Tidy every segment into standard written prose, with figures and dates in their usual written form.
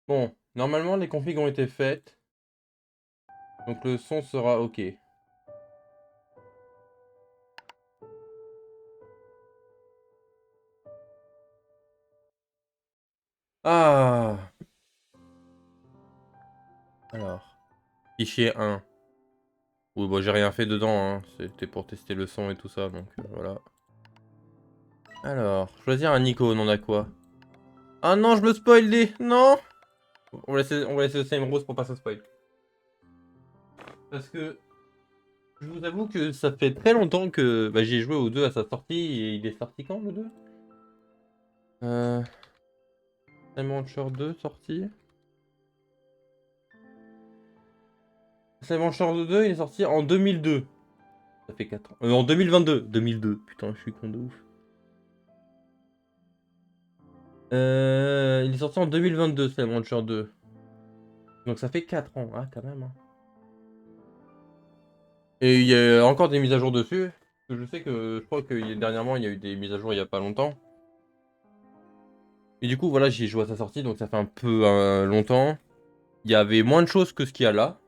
Bon, normalement les configs ont été faites, donc le son sera ok. Ah, alors, fichier 1. Oui, bon, j'ai rien fait dedans, hein. C'était pour tester le son et tout ça, donc voilà. Alors, choisir un icône, on a quoi? Ah non, je me spoil des... Non! On va laisser le Slime Rose pour pas se spoil. Parce que, je vous avoue que ça fait très longtemps que bah, j'ai joué au 2 à sa sortie, et il est sorti quand le 2? Euh... Slime Rancher 2 sorti? Slime Rancher 2, il est sorti en 2002. Ça fait 4 ans. En 2022. 2002. Putain, je suis con de ouf. Il est sorti en 2022, Slime Rancher 2. Donc ça fait 4 ans. Ah, quand même. Hein. Et il y a encore des mises à jour dessus. Je sais que je crois que dernièrement, il y a eu des mises à jour il y a pas longtemps. Et du coup, voilà, j'y ai joué à sa sortie, donc ça fait un peu longtemps. Il y avait moins de choses que ce qu'il y a là.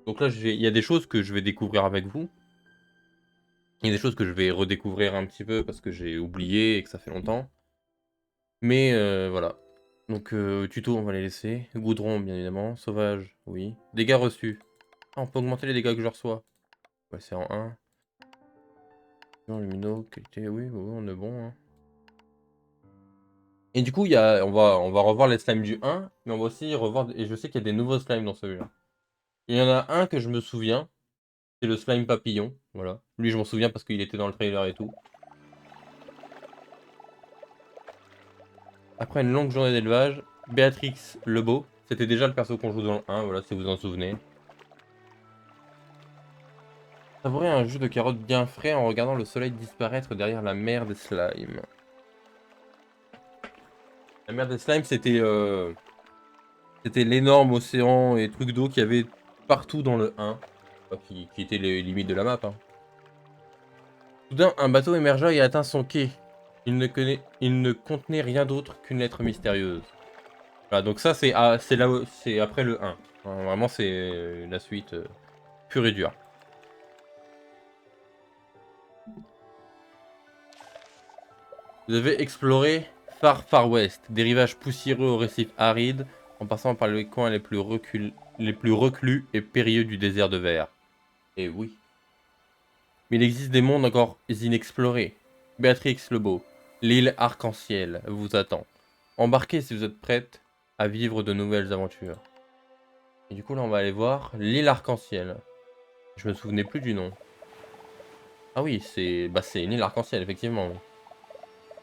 Donc là, il y a des choses que je vais découvrir avec vous. Il y a des choses que je vais redécouvrir un petit peu parce que j'ai oublié et que ça fait longtemps. Mais voilà. Donc tuto, on va les laisser. Goudron, bien évidemment. Sauvage, oui. Dégâts reçus. Ah, on peut augmenter les dégâts que je reçois. Ouais, c'est en 1. Non, lumineux, qualité, oui, oui, on est bon. Hein. Et du coup, on va revoir les slimes du 1, mais on va aussi revoir... Et je sais qu'il y a des nouveaux slimes dans celui-là. Il y en a un que je me souviens, c'est le slime papillon, voilà. Lui, je m'en souviens parce qu'il était dans le trailer et tout. Après une longue journée d'élevage, Béatrix Lebeau, c'était déjà le perso qu'on joue dans le 1, voilà, si vous en souvenez. Savourer un jus de carotte bien frais en regardant le soleil disparaître derrière la mer des slimes. La mer des slimes, c'était l'énorme océan et trucs d'eau qu'il y avait partout dans le 1. Enfin, qui étaient les limites de la map. Hein. Soudain, un bateau émergea et atteint son quai. Il ne contenait rien d'autre qu'une lettre mystérieuse. Voilà, donc ça, c'est après le 1. Hein, vraiment, c'est la suite pure et dure. Vous devez explorer Far West, des rivages poussiéreux aux récifs arides, en passant par les coins les plus reclus et périlleux du désert de verre. Et oui. Mais il existe des mondes encore inexplorés. Béatrix Lebeau, l'île Arc-en-Ciel vous attend. Embarquez si vous êtes prête à vivre de nouvelles aventures. Et du coup là on va aller voir l'île Arc-en-Ciel. Je me souvenais plus du nom. Ah oui, c'est une île Arc-en-Ciel effectivement. Oui.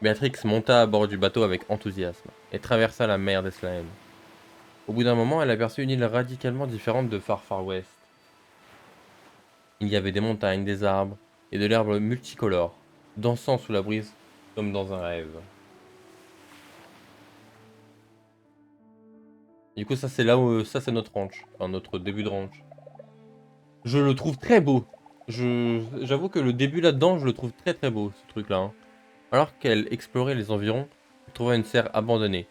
Béatrix monta à bord du bateau avec enthousiasme et traversa la mer des Slimes. Au bout d'un moment, elle aperçut une île radicalement différente de Far West. Il y avait des montagnes, des arbres et de l'herbe multicolore, dansant sous la brise comme dans un rêve. Du coup, ça c'est là où ça c'est notre ranch, enfin notre début de ranch. Je le trouve très beau. J'avoue que le début là-dedans, je le trouve très très beau ce truc-là. Hein. Alors qu'elle explorait les environs, elle trouva une serre abandonnée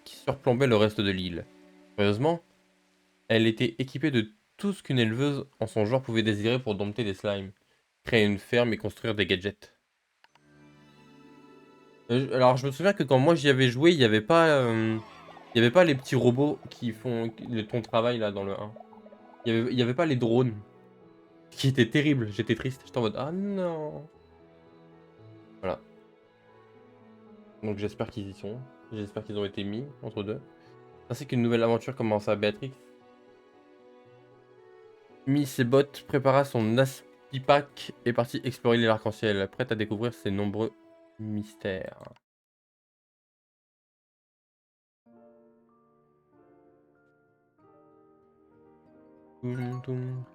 qui surplombait le reste de l'île. Curieusement, elle était équipée de tout ce qu'une éleveuse en son genre pouvait désirer pour dompter des slimes, créer une ferme et construire des gadgets. Alors je me souviens que quand moi j'y avais joué, il y avait pas les petits robots qui font ton travail là dans le 1. Il y avait pas les drones, ce qui était terrible. J'étais triste. J'étais en mode ah non. Voilà. Donc j'espère qu'ils y sont. J'espère qu'ils ont été mis entre deux. Ainsi qu'une nouvelle aventure commence à Béatrix. Mit ses bottes, prépara son aspipac et partit explorer l'île arc-en-ciel, prête à découvrir ses nombreux mystères. Toum, toum.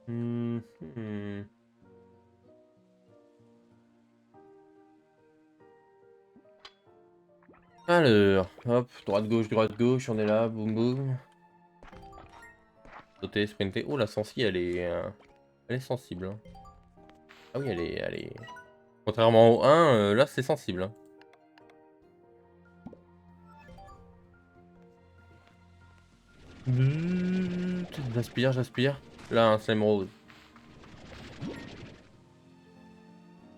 Mhm. Alors, hop, droite gauche, on est là, boum boum. Sauter, sprinter. Oh, la sensi, elle est sensible. Hein. Ah oui, elle est... Contrairement au 1, là, c'est sensible. Hein. J'aspire, j'aspire. Là, un slime rose.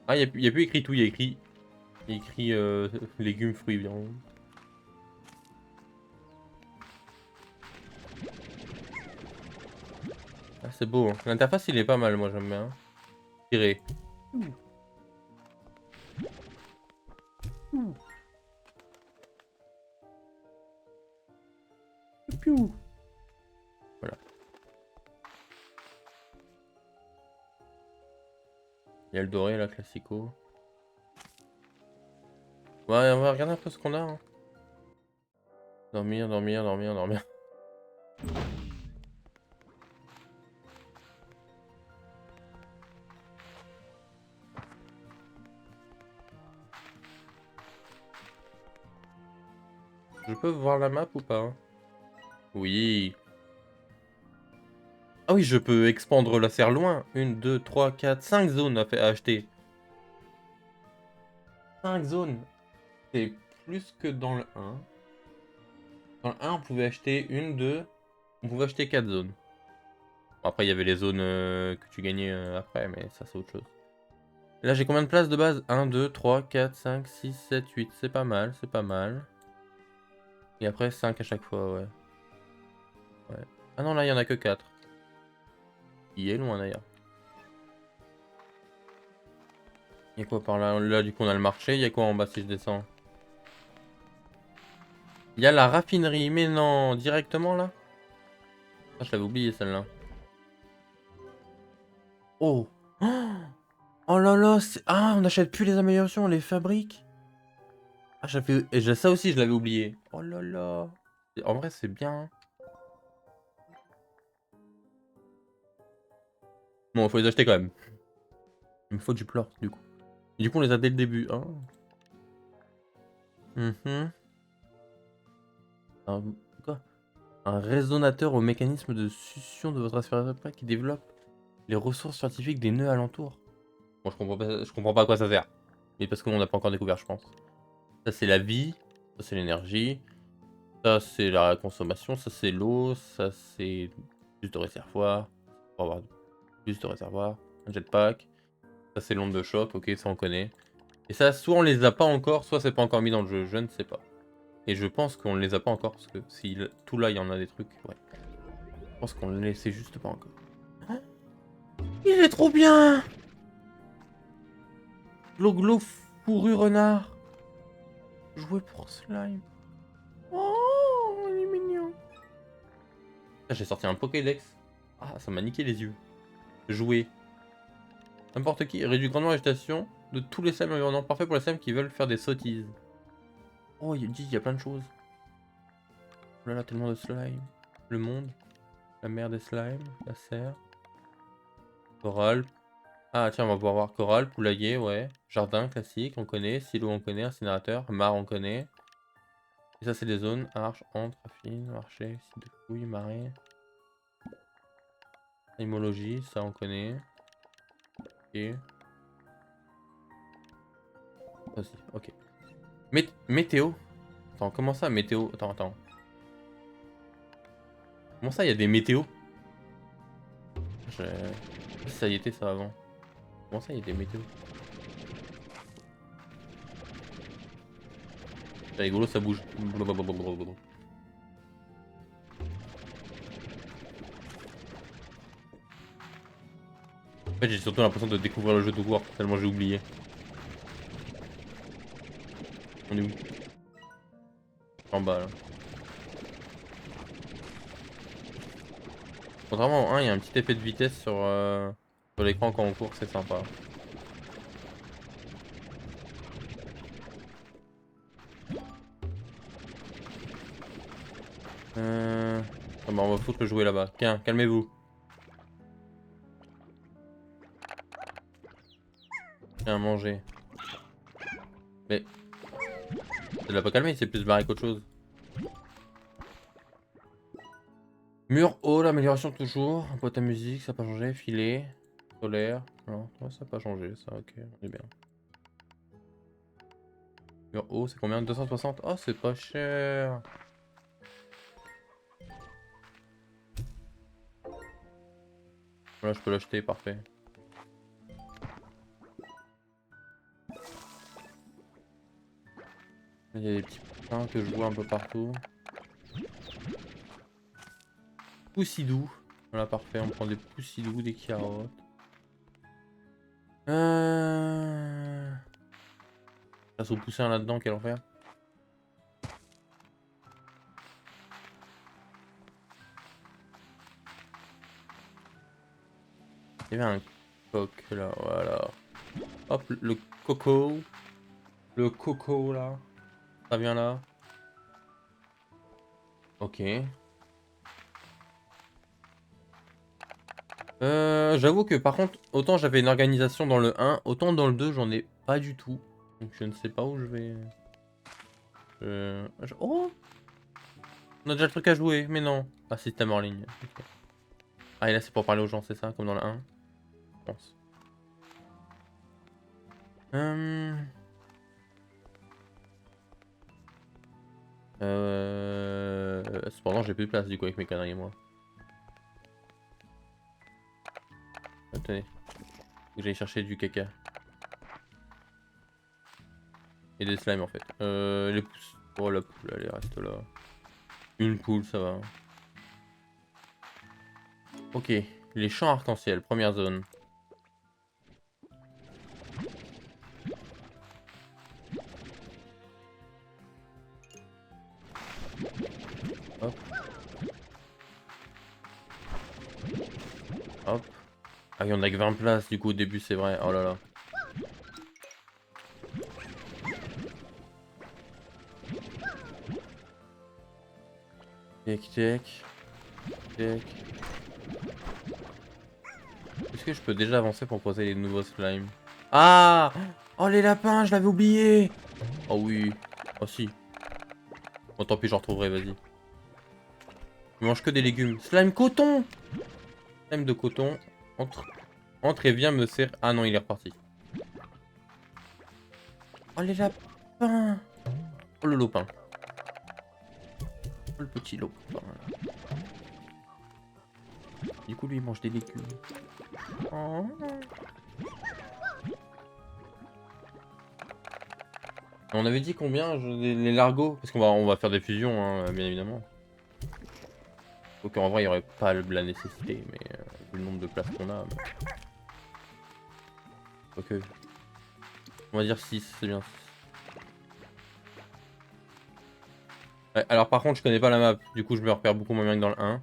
Ah, il y a plus écrit tout, il y a écrit légumes, fruits, viande. Ah, c'est beau. Hein. L'interface, il est pas mal, moi, j'aime bien. Tirer. Piou. Voilà. Il y a le doré, là, classico. Ouais, on va regarder un peu ce qu'on a. Hein. Dormir, dormir, dormir, dormir. Je peux voir la map ou pas? Hein. Oui. Ah oui, je peux expandre la serre loin. 1, 2, 3, 4, 5 zones à acheter. 5 zones. C'est plus que dans le 1. Dans le 1, on pouvait acheter 1, 2. On pouvait acheter 4 zones. Bon, après, il y avait les zones que tu gagnais après, mais ça, c'est autre chose. Là, j'ai combien de places de base? 1, 2, 3, 4, 5, 6, 7, 8. C'est pas mal, c'est pas mal. Et après, 5 à chaque fois, ouais. Ouais. Ah non, là, il y en a que 4. Il est loin, d'ailleurs. Il y a quoi par là? Là, du coup, on a le marché. Il y a quoi en bas si je descends? Il y a la raffinerie. Mais non, directement, là? Ah, je l'avais oublié, celle-là. Oh! Oh là là, ah, on n'achète plus les améliorations, on les fabrique. Ah, ça aussi, je l'avais oublié. Oh là là. En vrai, c'est bien. Bon, il faut les acheter quand même. Il me faut du plort, du coup. Et du coup, on les a dès le début. Hein. Quoi? Un résonateur au mécanisme de succion de votre aspirateur qui développe les ressources scientifiques des nœuds alentours. Bon, je comprends pas à quoi ça sert. Mais parce qu'on n'a pas encore découvert, je pense. Ça, c'est la vie. Ça, c'est l'énergie. Ça, c'est la consommation. Ça, c'est l'eau. Ça, c'est plus de réservoir. Pour avoir plus de réservoir. Un jetpack. Ça, c'est l'onde de choc. Ok, ça, on connaît. Et ça, soit on les a pas encore, soit c'est pas encore mis dans le jeu. Je ne sais pas. Et je pense qu'on les a pas encore. Parce que si tout là, il y en a des trucs. Ouais. Je pense qu'on les sait juste pas encore. Il est trop bien! Gloglo fourru renard. Jouer pour slime. Oh, il est mignon. Ah, j'ai sorti un Pokédex. Ah, ça m'a niqué les yeux. Jouer. N'importe qui. Réduit grandement l'agitation de tous les slimes environnants. Parfait pour les slimes qui veulent faire des sottises. Oh, il y a plein de choses. Oh là là, tellement de slime. Le monde. La mer des slimes. La serre. Coral. Ah, tiens, on va pouvoir voir coral, poulailler, ouais. Jardin classique, on connaît. Silo, on connaît. Incinérateur. Mare, on connaît. Et ça, c'est des zones. Arche, entre, affine, marché, site de couilles, marée. Animologie, ça, on connaît. Ok. Ça aussi, ok. Météo. Attends, comment ça, météo? Attends. Comment ça, il y a des météos? Je... Ça y était, ça, avant. Comment ça, il y a des météos? C'est rigolo, ça bouge. En fait, j'ai surtout l'impression de découvrir le jeu tout court, tellement j'ai oublié. On est où? En bas, là. Contrairement au 1, il y a un petit effet de vitesse sur l'écran quand on court, c'est sympa. Ah bah on va foutre le jouet là-bas. Tiens, calmez-vous. Tiens, manger. Mais... Ça l'a pas calmé, il s'est plus barré qu'autre chose. Mur haut, l'amélioration toujours. Boîte à musique, ça n'a pas changé. Filet. Solaire. Non, ouais, ça n'a pas changé, ça, ok, on est bien. Mur haut, c'est combien? 260? Oh, c'est pas cher. Voilà, je peux l'acheter, parfait. Il y a des petits pains que je vois un peu partout. Poussidou. Voilà, parfait, on prend des poussidous, des carottes. Ça se pousser un là-dedans, quel enfer. Il y avait un coq là, voilà. Hop, le coco. Le coco là. Ça vient là. Ok. J'avoue que par contre, autant j'avais une organisation dans le 1, autant dans le 2, j'en ai pas du tout. Donc je ne sais pas où je vais. Oh! On a déjà le truc à jouer, mais non. Ah, système en ligne. Ok. Ah, et là c'est pour parler aux gens, c'est ça, comme dans le 1, je pense. Cependant, j'ai plus de place du coup avec mes conneries, moi. Attendez, faut que j'aille chercher du caca. Et des slimes en fait. Les pousses. Oh la poule, elle reste là. Une poule, ça va. Ok, les champs arc-en-ciel, première zone. Hop. Hop. Ah, il y en a que 20 places du coup au début, c'est vrai. Oh là là. Tic, tic. Tic. Est-ce que je peux déjà avancer pour poser les nouveaux slimes? Ah! Oh les lapins, je l'avais oublié! Oh oui. Oh si. Bon tant pis, j'en retrouverai, vas-y. Il mange que des légumes. Slime coton! Slime de coton. Entre. Entre et viens me serre. Ah non, il est reparti. Oh les lapins! Oh le lopin. Oh le petit lopin. Du coup lui il mange des légumes. Oh. On avait dit combien les largos? Parce qu'on va faire des fusions, hein, bien évidemment. Donc en vrai il n'y aurait pas la nécessité, mais vu le nombre de places qu'on a. Mais... ok. On va dire 6, c'est bien. Ouais, alors par contre je connais pas la map, du coup je me repère beaucoup moins bien que dans le 1.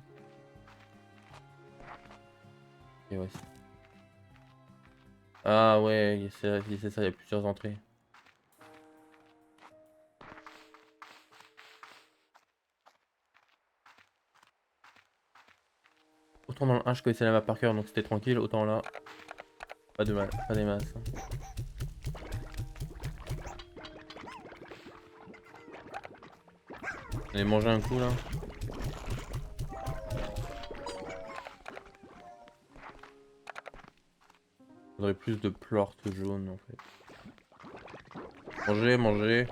Et ouais. Ah ouais, c'est ça, il y a plusieurs entrées. Autant dans le 1 je connaissais la map par cœur donc c'était tranquille, autant là, pas de mal, pas des masses. Allez manger un coup là. Faudrait plus de plortes jaunes en fait. Manger, manger.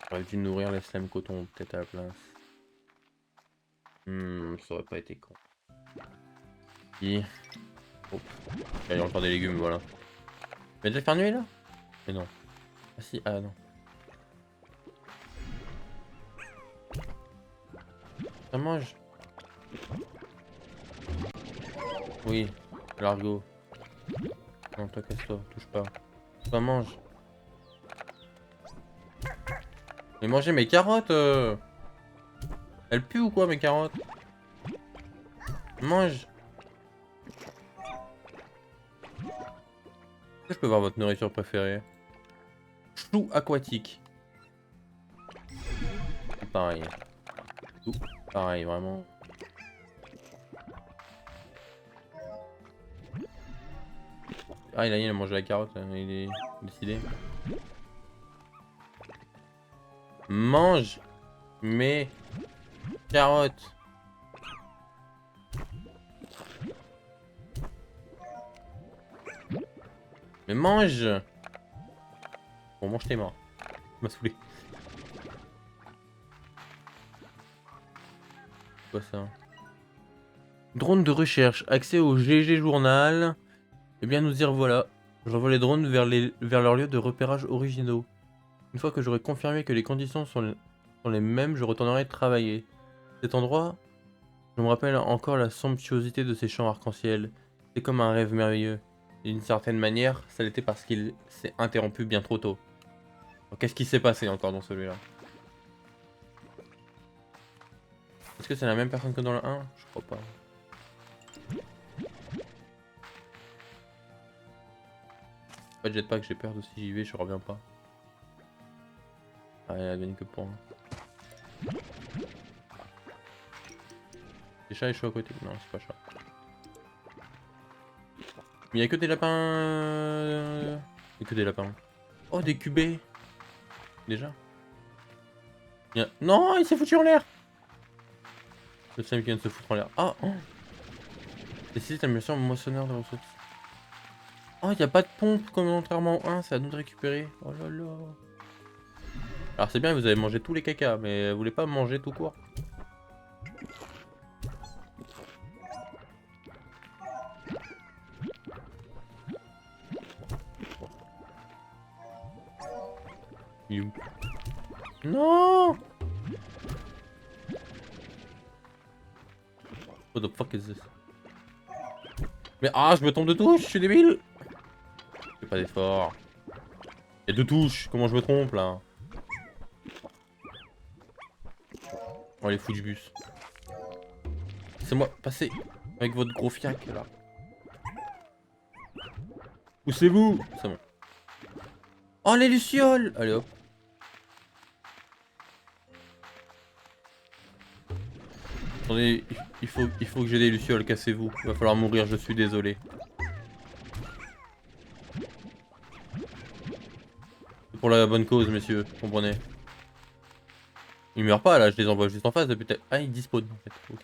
J'aurais dû nourrir les slime coton peut-être à la place. Ça aurait pas été con. Si. Oh. Il y a encore des légumes, voilà. Mais déjà faire nuit là? Mais non. Ah si, ah non. Ça mange. Oui, l'argot. Non, toi casse-toi, touche pas. Ça mange. Mais manger mes carottes elles puent ou quoi mes carottes? Mange. Est-ce que je peux voir votre nourriture préférée? Chou aquatique. Pareil. Tout pareil, vraiment. Ah, il a mangé la carotte, il est décidé. Mange mes carottes. Mais mange. Bon, mange tes morts. Ça m'a saoulé. Quoi ça? Drone de recherche. Accès au GG Journal. Eh bien, nous y revoilà. J'envoie les drones vers leur lieu de repérage originaux. Une fois que j'aurai confirmé que les conditions sont les mêmes, je retournerai travailler. Cet endroit, je me rappelle encore la somptuosité de ces champs arc-en-ciel. C'est comme un rêve merveilleux. D'une certaine manière, ça l'était parce qu'il s'est interrompu bien trop tôt. Qu'est-ce qui s'est passé encore dans celui-là? Est-ce que c'est la même personne que dans le 1? Je crois pas. Pas de jetpack, j'ai peur de si j'y vais, je reviens pas. Ah, il advienne que pour. C'est chat et chaud à côté. Non, c'est pas chat. Mais il y a que des lapins. Il y a que des lapins. Oh, des cubés. Déjà. Non, il s'est foutu en l'air. Le Sam qui vient de se foutre en l'air. Ah, oh. Décide l'amélioration moissonneur de ressources. Oh, il n'y a pas de pompe comme contrairement au 1, c'est à nous de récupérer. Oh là là. Alors c'est bien, vous avez mangé tous les cacas, mais vous voulez pas manger tout court. You. Non. What the fuck is this? Mais ah, je me tombe de touche, je suis débile. Fais pas d'effort. Il y a deux touches, comment je me trompe là? Oh les fous du bus. C'est moi, passez avec votre gros fiac là. Poussez-vous. C'est bon. Oh les lucioles. Allez hop. Attendez, il faut que j'ai des lucioles, cassez-vous. Il va falloir mourir, je suis désolé. C'est pour la bonne cause, messieurs, comprenez. Ils meurent pas là, je les envoie juste en face depuis. Ah, ils disposent en fait, ok.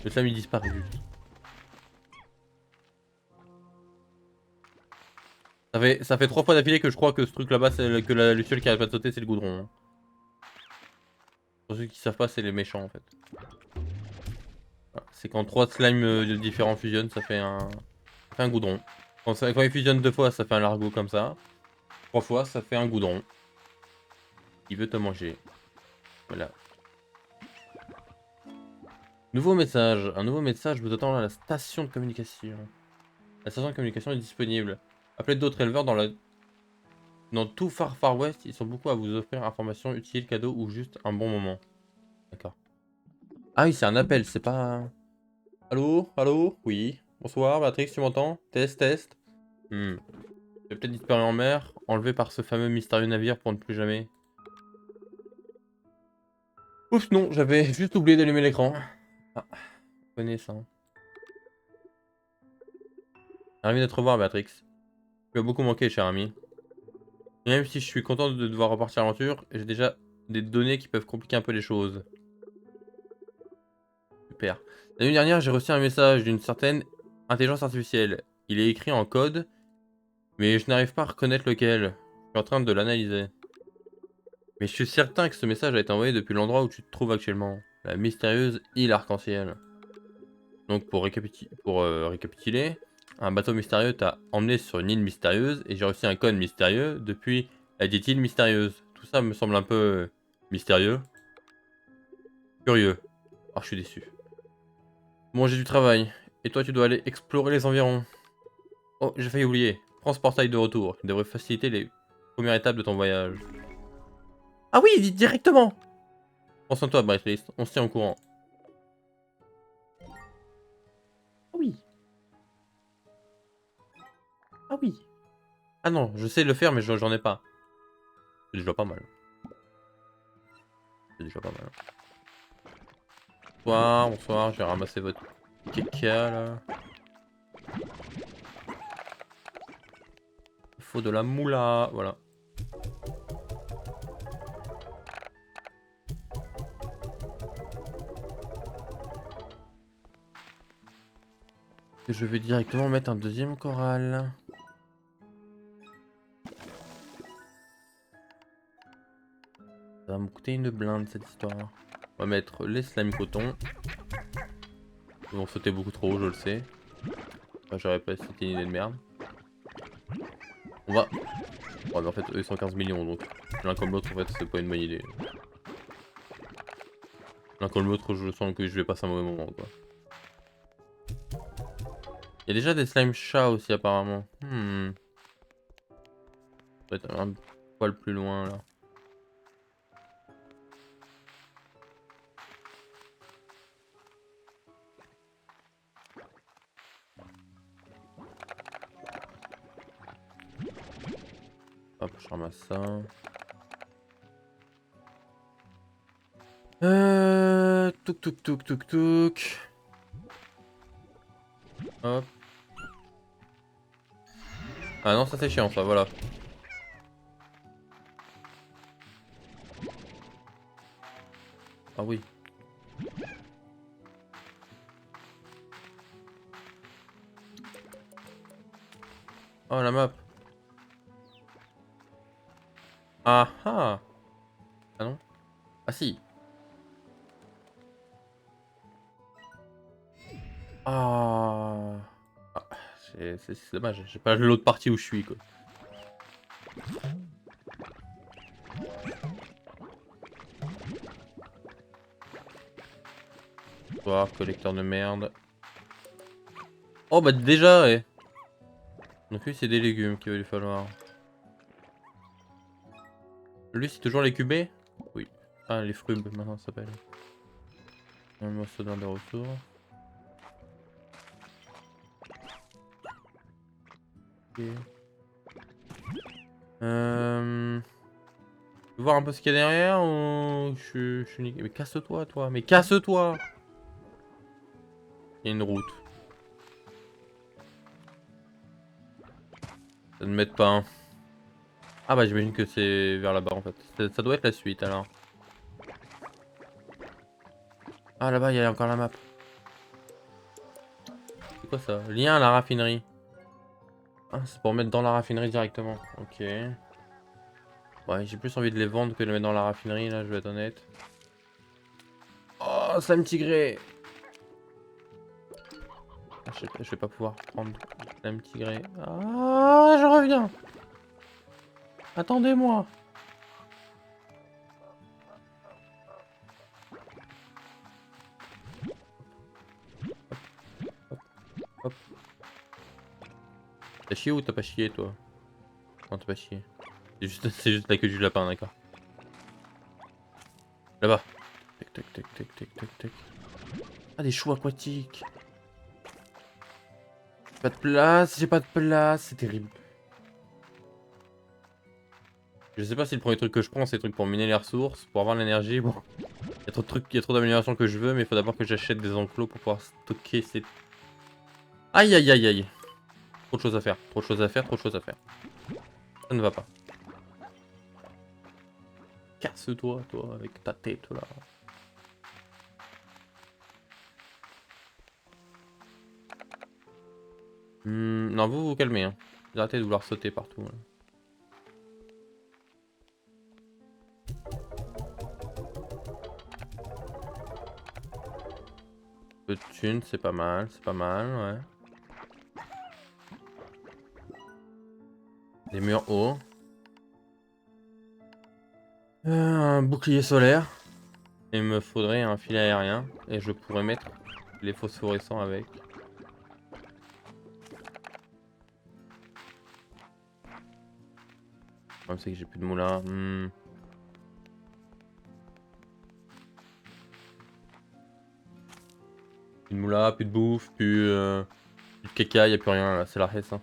Le Sam il disparaît juste. Ça fait 3 fois d'affilée que je crois que ce truc là-bas, que la luciole qui arrête pas de sauter, c'est le goudron. Hein. Pour ceux qui savent pas, c'est les méchants en fait. Voilà. C'est quand 3 slimes différents fusionnent, ça fait un goudron. Quand ils fusionnent 2 fois, ça fait un largo comme ça. 3 fois, ça fait un goudron. Il veut te manger. Voilà. Nouveau message. Un nouveau message vous attend à la station de communication. La station de communication est disponible. Appelez d'autres éleveurs dans tout Far West. Ils sont beaucoup à vous offrir informations utiles, cadeaux ou juste un bon moment. D'accord. Ah oui, c'est un appel, c'est pas... Allô? Allô? Oui. Bonsoir, Béatrix, tu m'entends? Test, test. J'ai peut-être disparu en mer, enlevé par ce fameux mystérieux navire pour ne plus jamais... Ouf, non, j'avais juste oublié d'allumer l'écran. Ah, vous connaissez ça. Ravi de te revoir, Béatrix. Tu as beaucoup manqué, cher ami. Et même si je suis content de devoir repartir à l'aventure, j'ai déjà des données qui peuvent compliquer un peu les choses. Super. La nuit dernière, j'ai reçu un message d'une certaine intelligence artificielle. Il est écrit en code, mais je n'arrive pas à reconnaître lequel. Je suis en train de l'analyser. Mais je suis certain que ce message a été envoyé depuis l'endroit où tu te trouves actuellement. La mystérieuse île arc-en-ciel. Donc pour récapituler, un bateau mystérieux t'a emmené sur une île mystérieuse et j'ai reçu un code mystérieux depuis la dite île mystérieuse. Tout ça me semble un peu mystérieux. Curieux. Ah, je suis déçu. Bon, j'ai du travail. Et toi, tu dois aller explorer les environs. Oh, j'ai failli oublier. Prends ce portail de retour. Il devrait faciliter les premières étapes de ton voyage. Ah oui, directement. Prends soin de toi, Brightfist. On se tient au courant. Ah oui. Ah oui. Ah non, je sais le faire, mais j'en ai pas. C'est déjà pas mal. C'est déjà pas mal. Bonsoir, bonsoir, je vais ramasser votre caca là. faut de la moula. Voilà. Je vais directement mettre un deuxième coral. Ça va me coûter une blinde cette histoire. On va mettre les slime coton. Ils vont sauter beaucoup trop haut, je le sais. Enfin, j'aurais pas cité une idée de merde. On va... Ouais, mais en fait, eux ils sont 15 millions, donc l'un comme l'autre, en fait, c'est pas une bonne idée. L'un comme l'autre, je sens que je vais passer un mauvais moment, quoi. Il y a déjà des slime chats aussi, apparemment. Ça va être un poil plus loin, là. Hop, je ramasse ça. Touk touk touk touk touk. Hop. Ah non, ça c'est chiant ça, voilà. Ah oui. Oh la map. Ah ah. Ah non. Ah si. Ah. Ah, c'est dommage, j'ai pas l'autre partie où je suis quoi. Voir, collecteur de merde. Oh bah déjà ouais. Donc lui c'est des légumes qu'il va lui falloir. Lui c'est toujours les cubés? Oui. Ah les fruits maintenant ça s'appelle. Un morceau dans des ressources. Ok. Tu veux voir un peu ce qu'il y a derrière ou je suis niqué. Mais casse-toi toi, mais casse-toi. Il y a une route. Ça ne m'aide pas. Hein. Ah bah j'imagine que c'est vers là-bas en fait. Ça doit être la suite alors. Ah là-bas il y a encore la map. C'est quoi ça? Lien à la raffinerie. Ah c'est pour mettre dans la raffinerie directement. Ok. Ouais j'ai plus envie de les vendre que de les mettre dans la raffinerie là je vais être honnête. Oh slime tigré. Ah, je vais pas pouvoir prendre slime tigré. Ah je reviens. Attendez-moi. Hop. T'as chié ou t'as pas chié toi? Non t'as pas chié. C'est juste la queue du lapin d'accord. Là-bas. Tac tac tac tac tac tac tac. Ah des choux aquatiques. Pas de place, j'ai pas de place, c'est terrible. Je sais pas si le premier truc que je prends c'est le truc pour miner les ressources, pour avoir l'énergie, bon. Il y a trop de trucs, il y a trop d'améliorations que je veux, mais il faut d'abord que j'achète des enclos pour pouvoir stocker ces... Aïe aïe aïe aïe. Trop de choses à faire, trop de choses à faire, trop de choses à faire. Ça ne va pas. Casse-toi, toi, avec ta tête là. Non, vous vous calmez, hein. Arrêtez de vouloir sauter partout. Là. Peu de thunes, c'est pas mal, ouais. Des murs hauts. Un bouclier solaire. Il me faudrait un filet aérien. Et je pourrais mettre les phosphorescents avec. Le problème c'est que j'ai plus de moulin. Plus de moulin, plus de bouffe, plus de caca, y a plus rien là, c'est la hesse. Hein.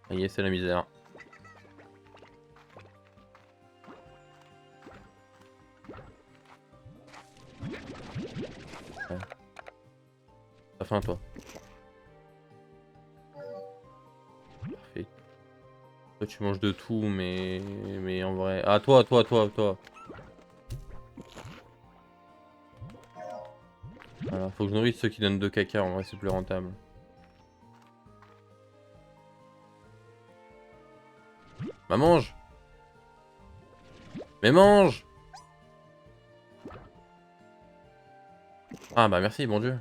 Ça y est, c'est la misère. Ouais. T'as faim toi. Parfait. Toi tu manges de tout, mais en vrai... Ah toi. Voilà, faut que je nourrisse ceux qui donnent de caca, en vrai c'est plus rentable. Bah mange. Mais mange. Ah bah merci, bon Dieu.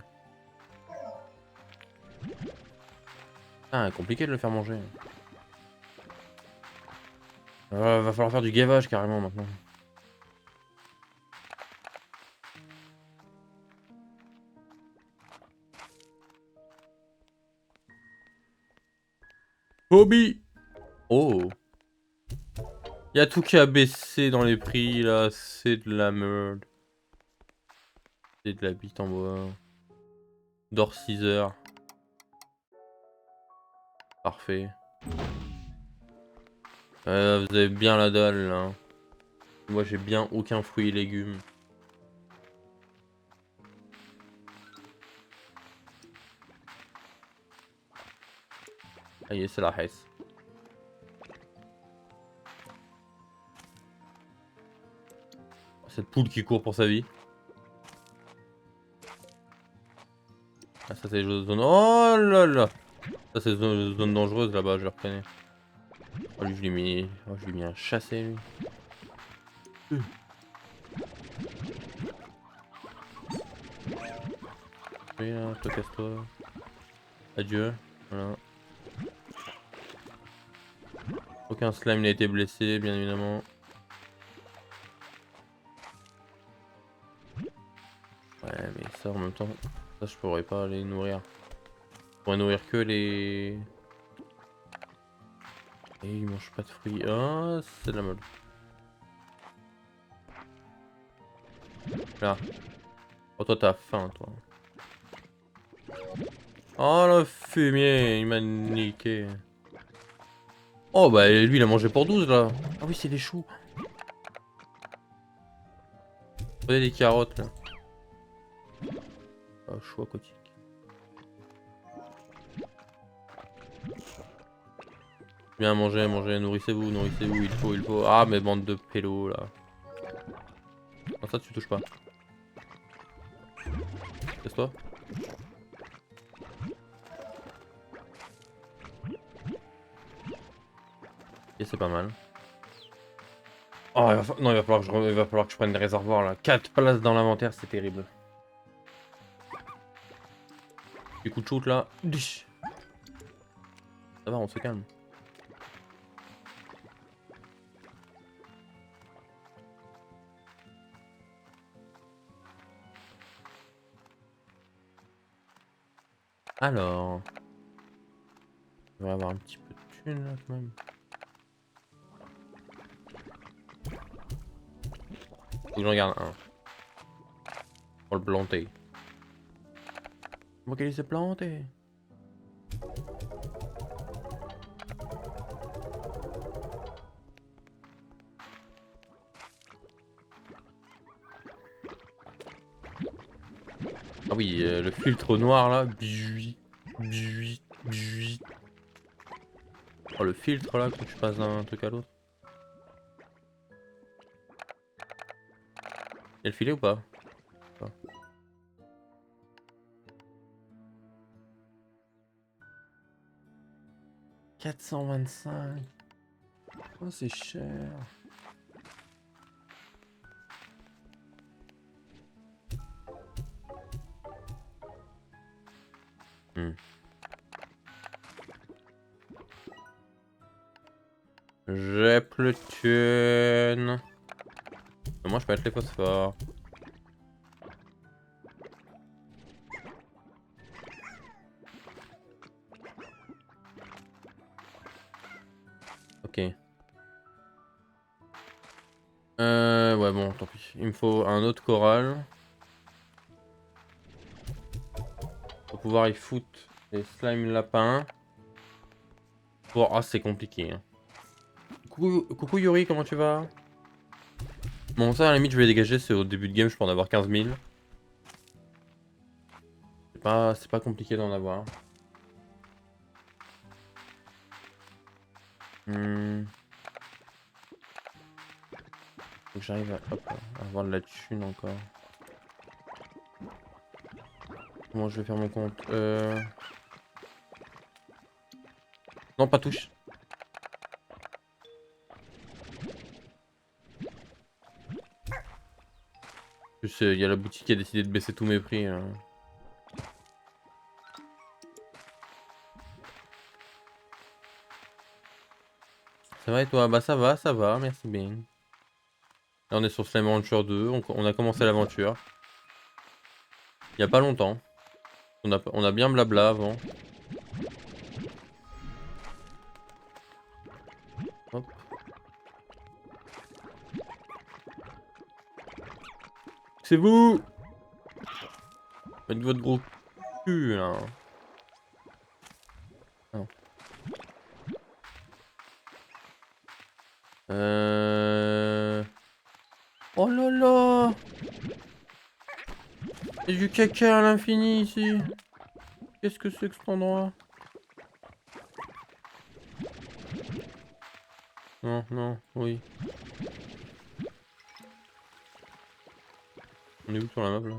Ah, compliqué de le faire manger. Va falloir faire du gavage carrément maintenant. Hobby. Oh. Y a tout qui a baissé dans les prix là, c'est de la merde. C'est de la bite en bois. D'or 6 heures. Parfait. Vous avez bien la dalle là. Moi j'ai bien aucun fruit et légumes. Ah y est, c'est la hesse. Cette poule qui court pour sa vie. Ah ça c'est les zones... Oh là là. Ça c'est les zones dangereuses là-bas, je le reconnais. Oh lui je lui ai mis... Oh, je lui ai mis un chassé lui. Oui là, toi casse-toi. Adieu. Voilà. Aucun slime n'a été blessé, bien évidemment. Ouais, mais ça en même temps, ça je pourrais pas les nourrir. Je pourrais nourrir que les... Et ils mangent pas de fruits. Ah, c'est de la mode. Là. Oh, toi t'as faim, toi. Oh, le fumier, il m'a niqué. Oh, bah lui il a mangé pour 12 là. Ah oui, c'est les choux. Prenez des carottes là. Ah, choux aquatiques. Bien manger, manger, nourrissez-vous, nourrissez-vous, il faut. Ah, mais bande de pélos là. Non, ça tu touches pas. Laisse-toi. Et c'est pas mal. Oh, non, il va falloir que je prenne des réservoirs là. 4 places dans l'inventaire, c'est terrible. Du coup de shoot là. Ça va, on se calme. Alors. On va avoir un petit peu de thunes là quand même. Faut que j'en garde un. Pour le planter. Faut qu'il s'est planté. Ah oui, le filtre noir là. Bjui, bjui, bjui. Oh, le filtre là, quand tu passes d'un truc à l'autre. Y'a le filet ou pas? Pas. 425. Oh, c'est cher. J'ai plus de thunes. Moi je peux mettre les phosphores. Ok. Ouais bon, tant pis. Il me faut un autre coral. Pour pouvoir y foutre les slime lapins. Bon, ah c'est compliqué. Hein. Coucou Yuri, comment tu vas? Bon ça à la limite je vais dégager, c'est au début de game, je peux en avoir 15 000. C'est pas compliqué d'en avoir. Hmm. Faut que j'arrive à, hop, à avoir de la thune encore. Comment je vais faire mon compte Non, pas touche. Je sais, il y a la boutique qui a décidé de baisser tous mes prix. Hein. Ça va et toi? Bah ça va, merci bien. Là on est sur Slime Rancher 2, on a commencé l'aventure. Il y a pas longtemps. On a bien blabla avant. Hop. C'est vous! Faites votre gros cul là. Non. Oh là là! Il y a du caca à l'infini ici. Qu'est-ce que c'est que cet endroit? Non, non, oui. On est où sur la map là?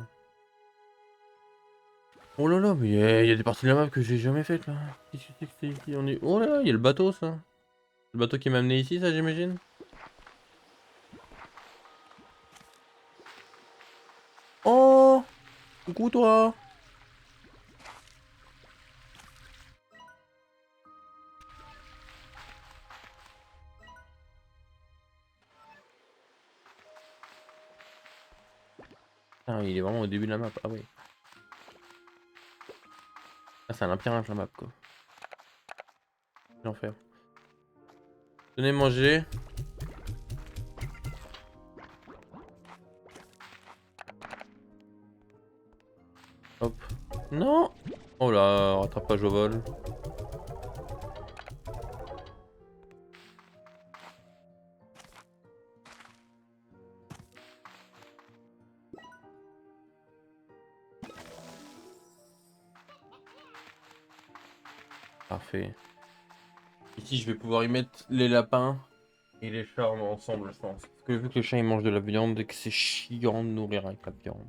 Oh là là, mais il y a des parties de la map que j'ai jamais faites là. Qu'est-ce que c'est que c'est ici? On est... Oh là là, il y a le bateau ça. Le bateau qui m'a amené ici, ça j'imagine? Oh! Coucou toi! Ah, il est vraiment au début de la map. Ah oui. Ah, c'est un labyrinthe la map quoi. L'enfer. Tenez manger. Hop. Non! Oh là, rattrapage au vol. Parfait. Ici, je vais pouvoir y mettre les lapins et les chats ensemble, je pense. Parce que vu que les chats ils mangent de la viande et que c'est chiant de nourrir avec la viande.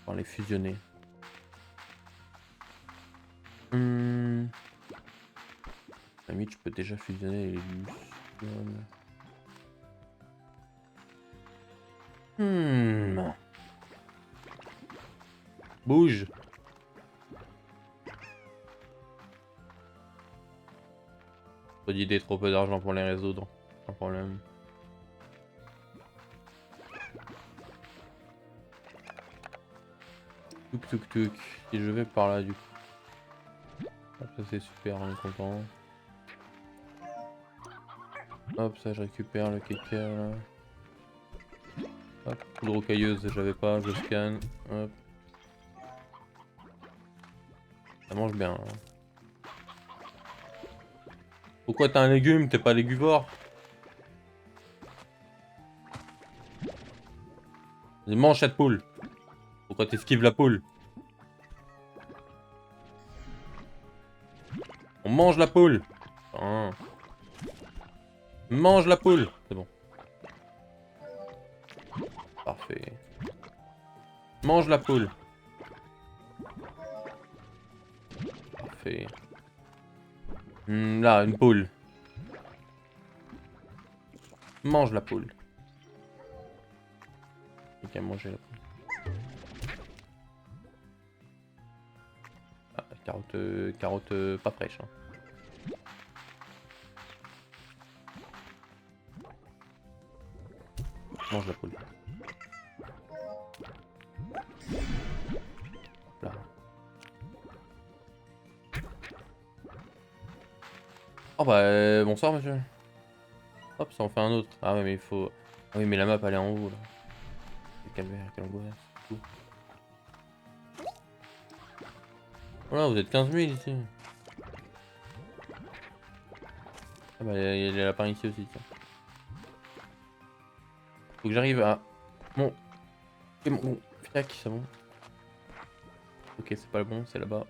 On va les fusionner. Hmm. Ami, tu peux déjà fusionner les lucioles. Bouge. Pas d'idée, trop peu d'argent pour les résoudre. Pas de problème. Tuk tuk tuk. Si je vais par là du coup. Hop, ça c'est super, on est content. Hop, ça je récupère le caca là. Hop, poudre rocailleuse, j'avais pas, je scanne. Hop. Ça mange bien. Hein. Pourquoi t'as un légume, t'es pas léguvore? Vas-y, mange cette poule. Pourquoi t'esquives la poule? On mange la poule. Hein. Mange la poule. C'est bon. Parfait. Mange la poule. Parfait. Là, une poule. Mange la poule. Ok, manger la poule. Ah, carotte pas fraîche. Hein. Mange la poule. Là. Oh bah bonsoir monsieur. Hop, ça en fait un autre. Ah ouais mais il faut... Ah oui mais la map elle est en haut là. Quel calvaire, quelle angoisse. Tout. Voilà, vous êtes 15 000 ici. Ah bah il y a les lapins ici aussi. Tiens. Faut que j'arrive à... Bon. C'est bon. Fiac, c'est bon. Ok, c'est pas le bon, c'est là-bas.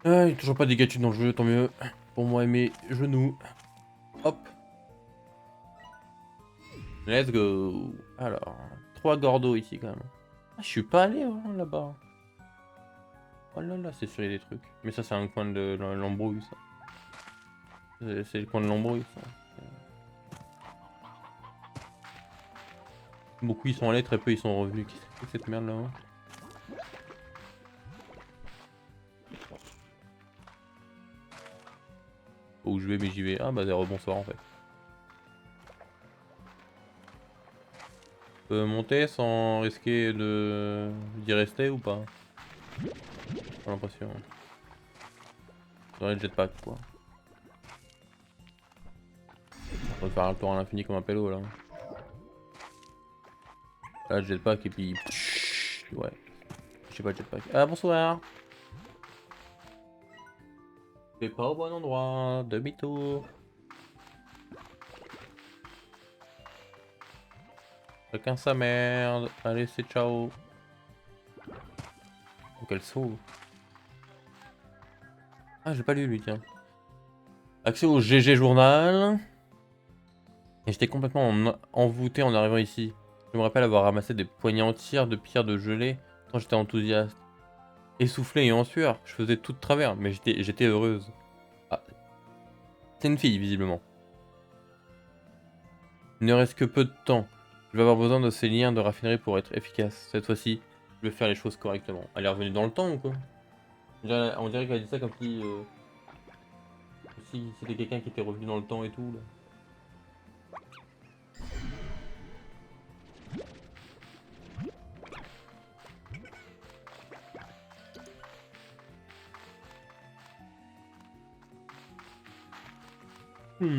Ah, il y a toujours pas d'égatitude dans le jeu, tant mieux. Pour moi et mes genoux. Hop. Let's go. Alors, 3 gordos ici quand même. Ah, je suis pas allé hein, là-bas. Oh là là, c'est sûr, il y a des trucs. Mais ça, c'est un coin de l'embrouille, ça. C'est le coin de l'embrouille, ça. Beaucoup ils sont allés, très peu ils sont revenus. Qu'est-ce que c'est que cette merde là? Où je vais, mais j'y vais. Ah bah, bonsoir en fait. Je peux monter sans risquer d'y rester ou pas? J'ai l'impression. J'aurais le jetpack quoi. On va faire un tour à l'infini comme un pélo là. Là, le jetpack et puis. Ouais. Je sais pas le jetpack. Ah bonsoir. Je vais pas au bon endroit. Demi-tour. Chacun sa merde. Allez, c'est ciao. Oh, quel saut. Ah, j'ai pas lu lui, tiens. Accès au GG Journal. Et j'étais complètement envoûté en arrivant ici. Je me rappelle avoir ramassé des poignées entières de pierres de gelée quand j'étais enthousiaste. Essoufflé et en sueur, je faisais tout de travers, mais j'étais heureuse. Ah, c'est une fille, visiblement. Il ne reste que peu de temps. Je vais avoir besoin de ces liens de raffinerie pour être efficace. Cette fois-ci, je vais faire les choses correctement. Elle est revenue dans le temps ou quoi? On dirait qu'elle a dit ça comme si c'était quelqu'un qui était revenu dans le temps et tout. Là.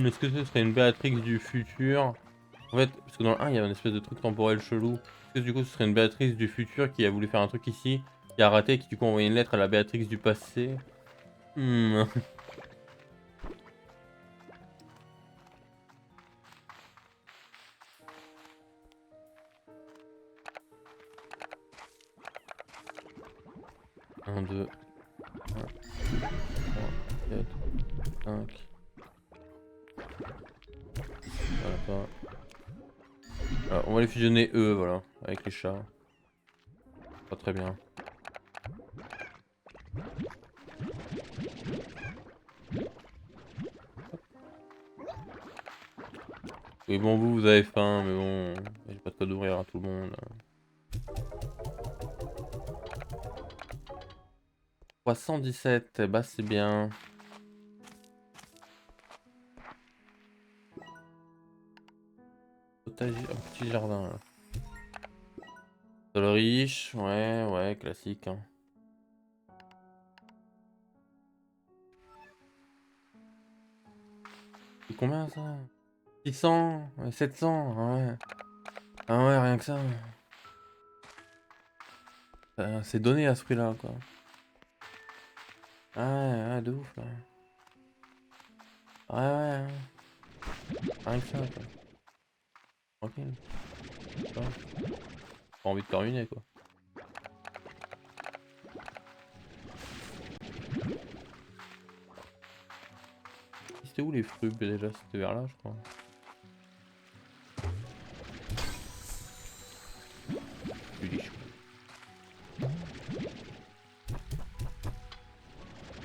Est-ce que ce serait une Béatrix du futur? En fait, parce que dans le 1, il y avait une espèce de truc temporel chelou. Est-ce que du coup, ce serait une Béatrix du futur qui a voulu faire un truc ici, qui a raté, et qui du coup a envoyé une lettre à la Béatrix du passé? Hmm. Un, 2, 1, 3, 4, 5. Voilà, toi. Alors, on va les fusionner eux, voilà, avec les chats. Pas très bien. Oui, bon, vous avez faim, mais bon, j'ai pas de quoi d'ouvrir à tout le monde. 317, bah c'est bien. Potager, un petit jardin là. Sol riche, ouais, classique. Hein. C'est combien ça? 600, 700, ah ouais. Ah ouais, rien que ça. C'est donné à ce prix-là, quoi. Ah ouais, de ouf, là. Ouais, rien que ça, quoi. Tranquille. Pas envie de te ruiner, quoi. C'était où les fruits déjà? C'était vers là, je crois. J'ai eu des choses.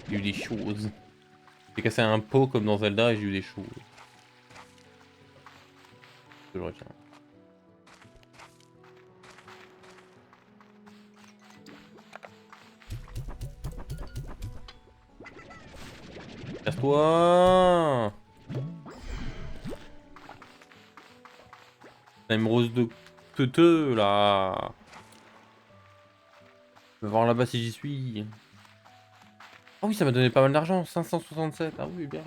J'ai eu des choses. J'ai cassé un pot comme dans Zelda et j'ai eu des choses. Que je retiens. Casse-toi! Slime rose de teuteux, là! Je vais voir là-bas si j'y suis. Ah oui, ça m'a donné pas mal d'argent, 567. Ah oui, bien.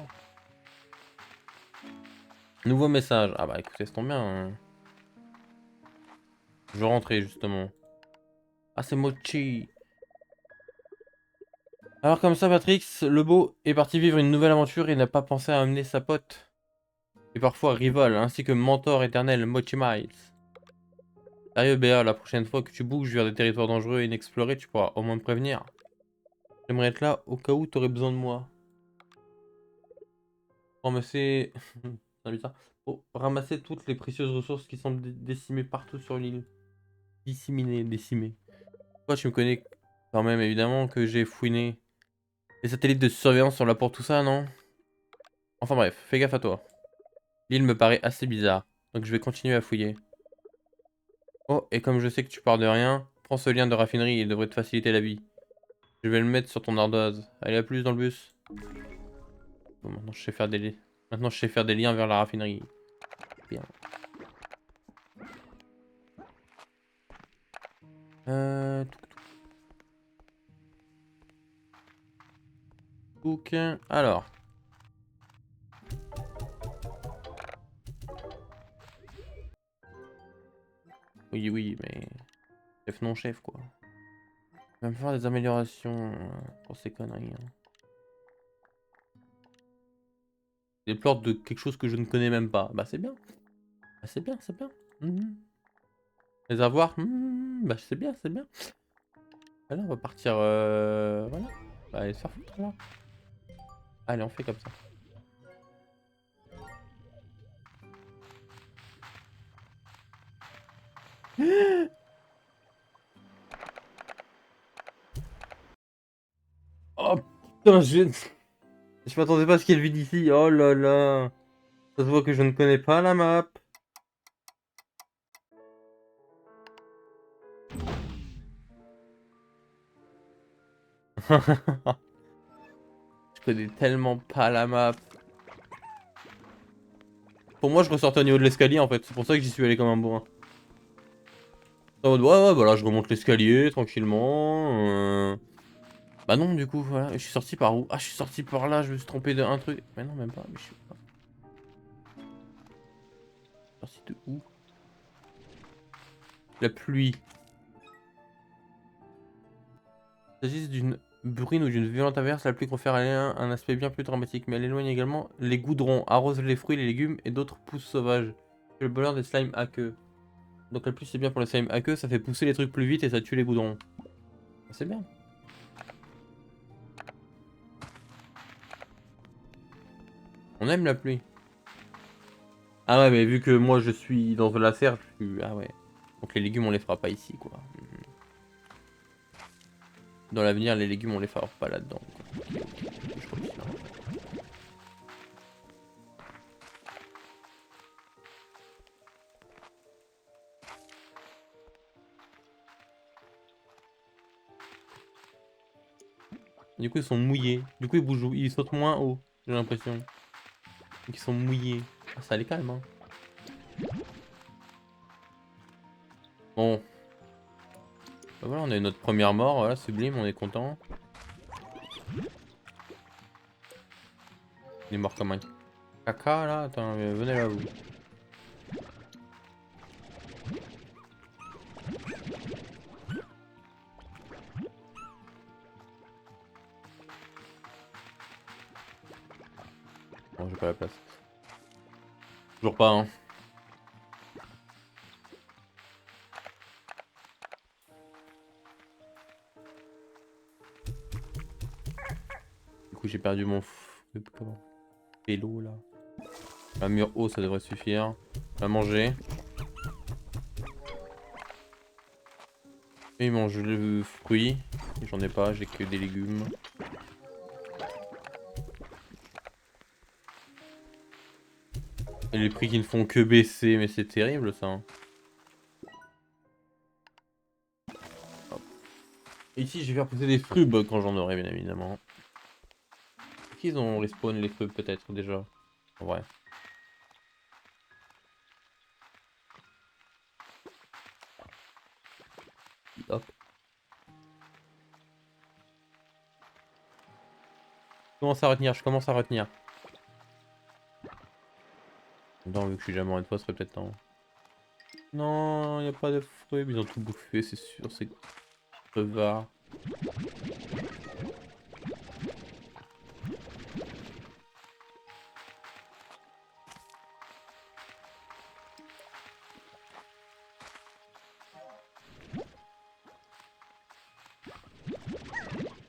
Nouveau message. Ah bah écoutez, c'est bien. Hein. Je rentrais justement. Ah, c'est Mochi. Alors comme ça, Patrick, le beau est parti vivre une nouvelle aventure et n'a pas pensé à amener sa pote. Et parfois rival, ainsi que mentor éternel, Mochi Miles. Sérieux, Béa, la prochaine fois que tu bouges vers des territoires dangereux et inexplorés, tu pourras au moins me prévenir. J'aimerais être là au cas où t'aurais besoin de moi. Ramasser... C'est bizarre. Pour ramasser toutes les précieuses ressources qui sont décimées partout sur l'île. Disséminées, décimées. Toi, tu me connais quand même, évidemment, que j'ai fouiné. Les satellites de surveillance sont là pour tout ça, non? Enfin bref, fais gaffe à toi. L'île me paraît assez bizarre, donc je vais continuer à fouiller. Oh, et comme je sais que tu pars de rien, prends ce lien de raffinerie, il devrait te faciliter la vie. Je vais le mettre sur ton ardoise. Allez, à plus dans le bus. Bon, maintenant je sais faire des liens vers la raffinerie. Bien. Euh... Alors. Oui, oui, mais... Chef non chef, quoi. Il va me faire des améliorations pour ces conneries. Hein. Des pleurs de quelque chose que je ne connais même pas. Bah c'est bien. Bah, c'est bien, c'est bien. Mhm. Les avoir, bah c'est bien, c'est bien. Allez, on va partir. Voilà. Bah, allez se faire foutre là. Allez, on fait comme ça. Oh putain, je m'attendais pas à ce qu'elle vit d'ici. Oh là là. Ça se voit que je ne connais pas la map. Je connais tellement pas la map. Pour moi, je ressortais au niveau de l'escalier en fait. C'est pour ça que j'y suis allé comme un bourrin. En mode, ouais, ouais, bah là, je remonte l'escalier tranquillement. Bah non, du coup, voilà. Je suis sorti par où? Ah, je suis sorti par là, je me suis trompé de un truc. Mais non, même pas. Mais je suis pas. Sorti de où? La pluie. Il s'agit d'une bruine ou d'une violente averse, la pluie confère à un aspect bien plus dramatique, mais elle éloigne également les goudrons, arrose les fruits, les légumes et d'autres pousses sauvages. C'est le bonheur des slimes à queue. Donc la pluie c'est bien pour les slimes à queue, ça fait pousser les trucs plus vite et ça tue les goudrons. C'est bien. On aime la pluie. Ah ouais, mais vu que moi je suis dans la serre, je suis... Ah ouais. Donc les légumes on les fera pas ici quoi. Dans l'avenir les légumes on les fera pas là-dedans. Je continue. Du coup ils sont mouillés. Du coup ils bougent, ils sautent moins haut, j'ai l'impression. Donc ils sont mouillés. Ah, ça les calme hein. Bon, bah voilà, on a eu notre première mort, voilà, sublime, on est content. Il est mort comme un caca là, attends, venez là vous. Bon, j'ai pas la place. Toujours pas, hein. Du coup, j'ai perdu mon comment vélo là. Un mur haut, ça devrait suffire. À manger. Et il mange le fruit. J'en ai pas, j'ai que des légumes. Et les prix qui ne font que baisser, mais c'est terrible ça. Hein. Et ici, je vais faire pousser des fruits quand j'en aurai, bien évidemment. Qu'ils ont respawn les fruits peut-être déjà. En vrai. Hop. Je commence à retenir, je commence à retenir. Non, vu que je suis jamais en une fois, ce serait peut-être temps. Non, il a pas de fruits, mais ils ont tout bouffé, c'est sûr, c'est crevards.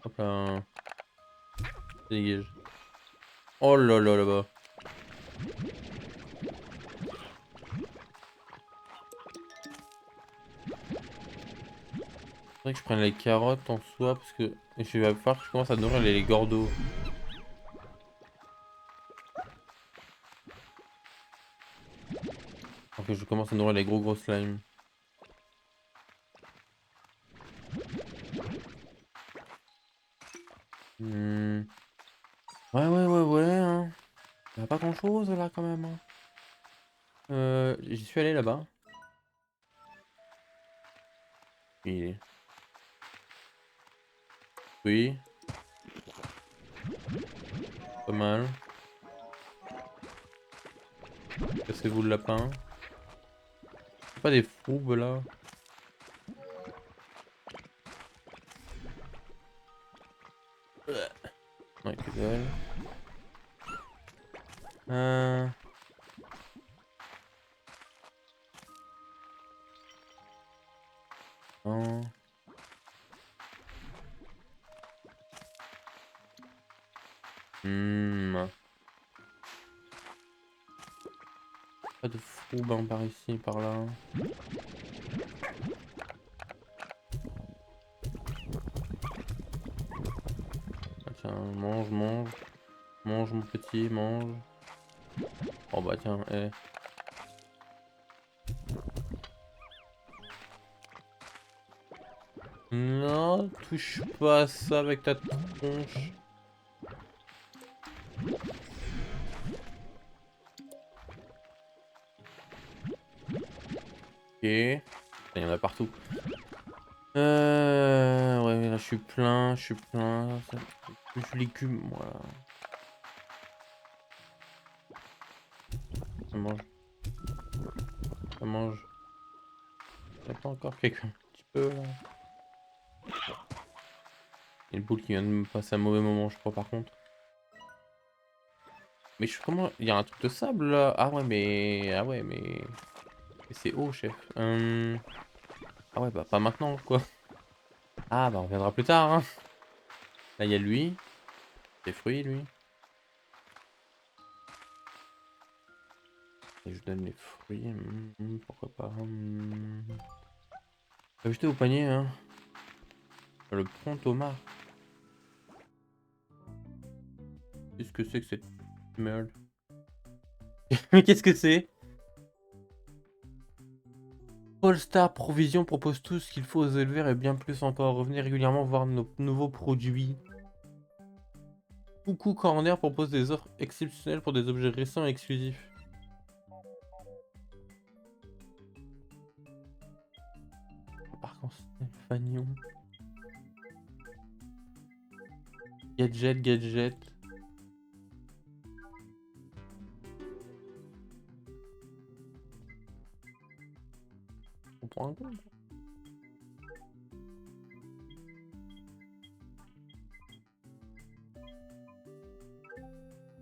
Hop. Hop là. Dégage. Oh là là là-bas. Faudrait que je prenne les carottes en soi parce que je vais falloir que je commence à nourrir les gordos. Alors que je commence à nourrir les gros slimes. Ouais, hein. Y a pas grand chose là quand même. Hein. J'y suis allé là-bas. Oui. Oui. Pas mal. Cassez-vous le lapin. Pas des froubes là. Ouais, que dalle. Euh... Non. Pas de froubes hein, par ici, par là. Ah, tiens, mange, mange. Mange mon petit, mange. Oh bah tiens, eh. Non, touche pas à ça avec ta tronche. Ok. Il y en a partout. Ouais, là je suis plein, Ça... Je l'écume, moi. Ça mange. Ça mange. Attends encore quelques... un petit peu là. Il y a le boule qui vient de me passer un mauvais moment, je crois, par contre. Mais je suis comment... Il y a un truc de sable là. Ah ouais, mais... Ah ouais, mais... C'est haut, chef. Ah ouais, bah pas maintenant, quoi. Ah bah on reviendra plus tard, hein. Là, il y a lui. Des fruits, lui. Et je donne les fruits. Pourquoi pas. Faut jeter au panier, hein. Le prompt Thomas. Qu'est-ce que c'est que cette merde? Mais qu'est-ce que c'est? Polestar Provision propose tout ce qu'il faut aux éleveurs et bien plus encore. Revenez régulièrement voir nos nouveaux produits. Coucou Corner propose des offres exceptionnelles pour des objets récents et exclusifs. Par contre, Fagnon. Gadget. On prend un compte.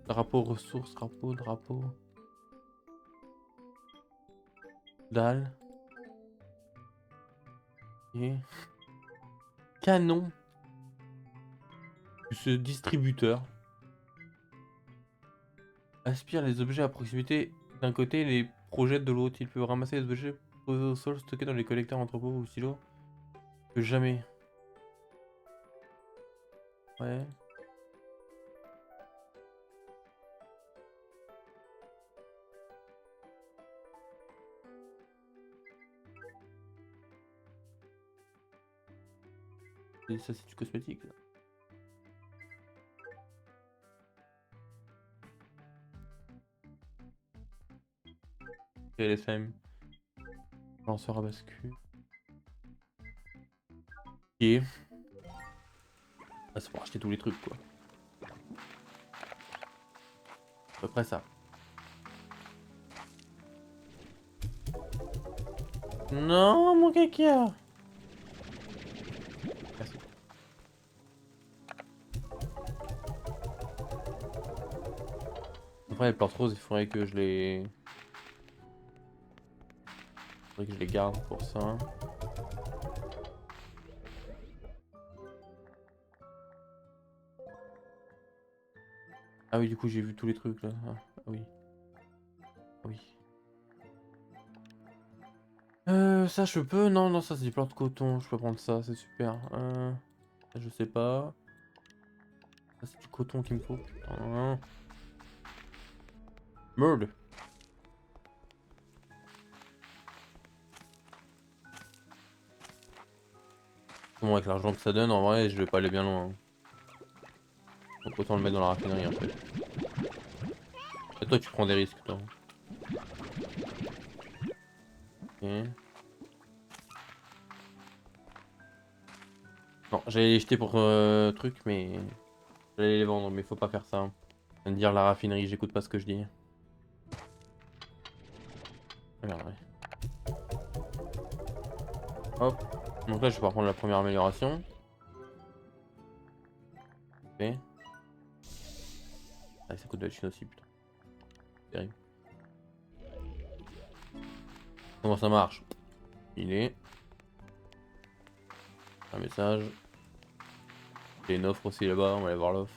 Drapeau, ressources, drapeau. Dalle. Et... Canon. Ce distributeur aspire les objets à proximité d'un côté et les projette de l'autre. Il peut ramasser les objets posés au sol, stockés dans les collecteurs, entrepôts ou silos. Que jamais. Ouais. Et ça, c'est du cosmétique. Ça. Et les slime. Lanceur à bascule. Ok. Ah, c'est pour acheter tous les trucs, quoi. À peu près ça. Non, mon caca. Merci. Après, les plantes roses, il faudrait que je les... garde pour ça. Ah oui, du coup, j'ai vu tous les trucs là. Ah oui. Oui. Ça je peux? Non, non, ça c'est du plan de coton. Je peux prendre ça, c'est super. Ça, je sais pas. Ça c'est du coton qu'il me faut. Putain. Merde. Bon, avec l'argent que ça donne, en vrai, je vais pas aller bien loin, hein. Donc autant le mettre dans la raffinerie en fait. Et toi, tu prends des risques, toi. Ok. Non, j'allais les jeter pour truc, mais j'allais les vendre, mais faut pas faire ça, hein. Je viens de dire la raffinerie, j'écoute pas ce que je dis. Ah, merde, ouais. Hop. Donc là, je vais pouvoir prendre la première amélioration. Ok. Ah, ça coûte de la Chine aussi, putain. Terrible. Comment ça marche? Il est. Un message. Il y a une offre aussi là-bas, on va aller voir l'offre.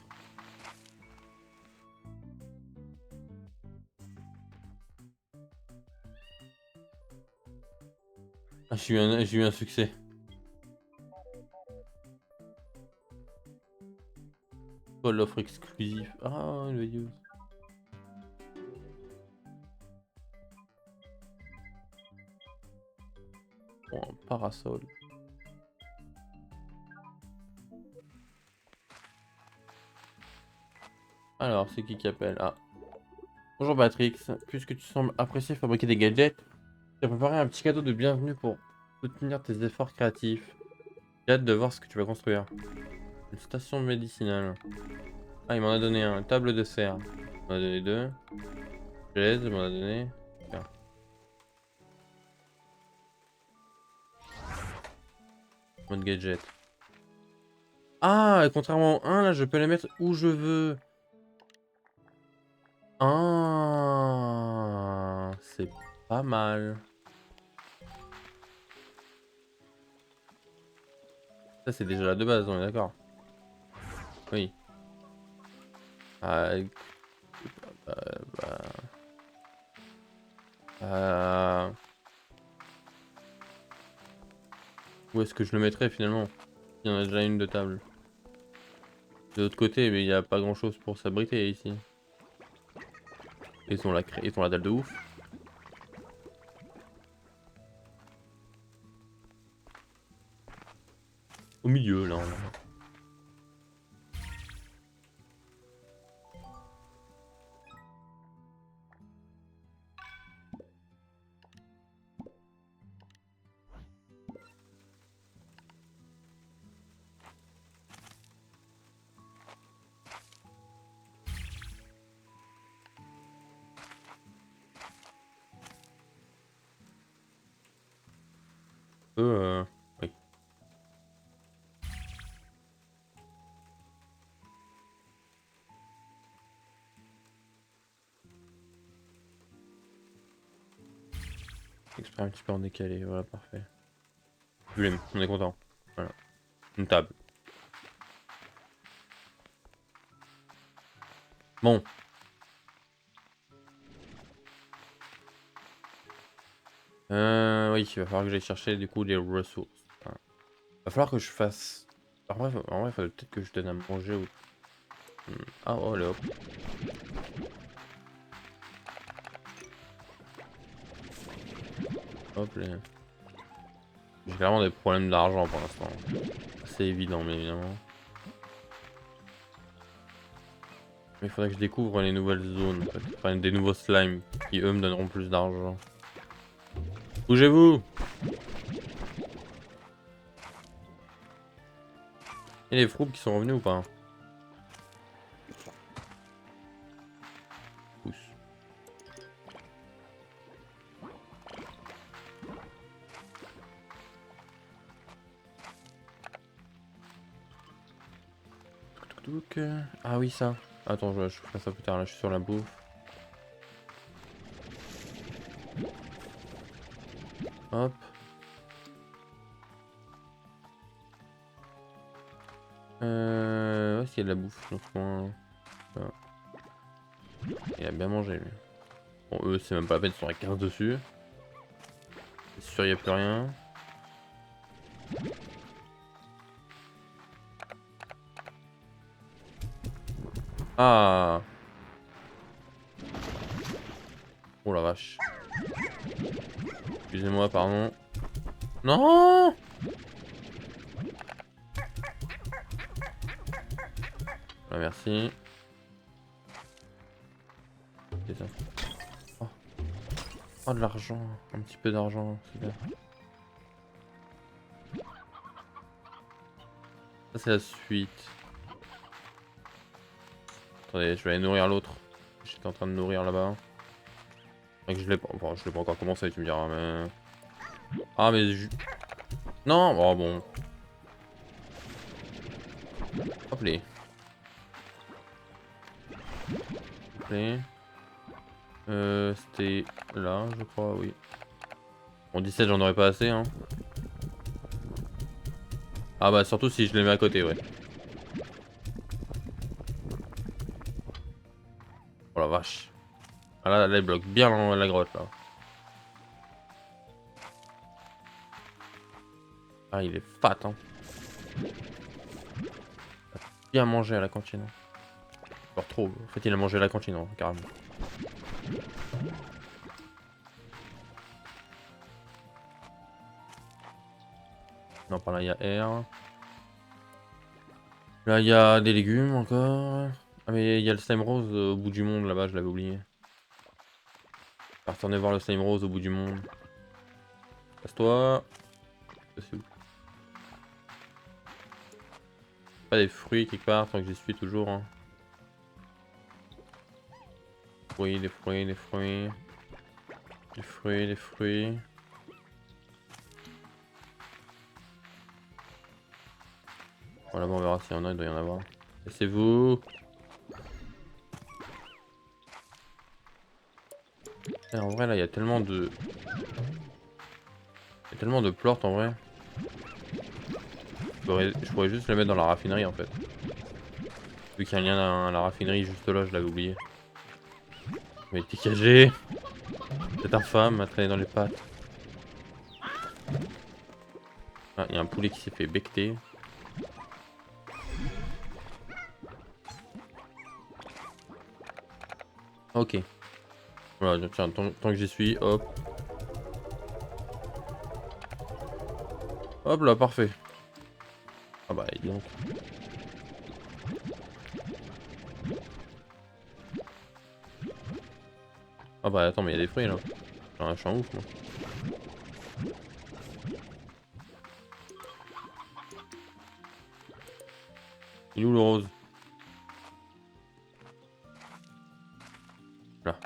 Ah, j'ai eu un succès. Quoi, l'offre exclusive? Ah, une vidéo. Bon, un parasol. Alors, c'est qui appelle? Ah. Bonjour Patrick, puisque tu sembles apprécier fabriquer des gadgets, j'ai préparé un petit cadeau de bienvenue pour soutenir tes efforts créatifs. J'ai hâte de voir ce que tu vas construire. Une station médicinale. Ah, il m'en a donné un. Une table de serre. Il m'en a donné deux. Chaise, il m'en a donné. Tiens. Mode gadget. Ah, et contrairement au 1, là, je peux les mettre où je veux. Ah, c'est pas mal. Ça, c'est déjà la de base, on est d'accord. Oui. Ah, bah, euh, où est-ce que je le mettrais finalement? Il y en a déjà une de table. De l'autre côté, mais il n'y a pas grand-chose pour s'abriter ici. Ils ont la dalle de ouf. Au milieu, là. Oui. Exprès un petit peu en décalé, voilà, parfait. Blum, on est content. Voilà. Une table. Bon. Oui, il va falloir que j'aille chercher du coup des ressources. Voilà. Va falloir que je fasse. En vrai, il faudrait peut-être que je donne à manger ou. Ah, oh, allez hop. Hop, là. J'ai clairement des problèmes d'argent pour l'instant. C'est évident, mais évidemment. Mais il faudrait que je découvre les nouvelles zones, en fait. Enfin, des nouveaux slimes qui eux me donneront plus d'argent. Bougez-vous! Et les froupes qui sont revenus ou pas? Pousse. Ah oui, ça. Attends, je ferai ça plus tard. Là, je suis sur la bouffe. Hop. Où est-ce qu'il y a de la bouffe dans ce coin? Là. Il a bien mangé lui. Bon, eux, c'est même pas la peine, ils sont à 15 dessus. C'est sûr, il n'y a plus rien. Ah! Oh la vache. Excusez-moi, pardon. Non! Ah, merci. C'est ça. Oh. Oh, de l'argent. Un petit peu d'argent, c'est bien. Ça, c'est la suite. Attendez, je vais aller nourrir l'autre. J'étais en train de nourrir là-bas. Et que je l'ai pas... Enfin, je l'ai pas encore commencé, tu me diras, mais... Ah, mais... Non! Oh, bon. Hop les. Hop les. C'était là, je crois, oui. Bon, 17, j'en aurais pas assez, hein. Ah bah, surtout si je les mets à côté, ouais. Oh la vache. Ah là, il bloque bien la grotte, là. Ah, il est fat, hein. Bien mangé à la cantine. Encore trop. En fait, il a mangé à la cantine, hein, carrément. Non, par là, il y a R. Là, il y a des légumes encore. Ah, mais il y a le slime rose au bout du monde là-bas, je l'avais oublié. Retourner voir le slime rose au bout du monde. Passe-toi. C'est où? Pas des fruits quelque part, tant que j'y suis toujours. Hein. Fruits, des fruits, des fruits. Des fruits, des fruits. Voilà, bon, on verra s'il y en a, il doit y en avoir. C'est vous. Et en vrai, là, il y a tellement de... Il y a tellement de plortes en vrai. Je pourrais juste les mettre dans la raffinerie en fait. Vu qu'il y a un lien à la raffinerie juste là, je l'avais oublié. Mais t'es cagé. Cette infâme m'a traîné dans les pattes. Ah, il y a un poulet qui s'est fait becter. Ok. Voilà, tiens, tant que j'y suis, hop. Hop là, parfait. Ah bah, dis donc. Ah bah, attends, mais il y a des fruits là. Je suis un ouf, moi. Il est où le rose? Là.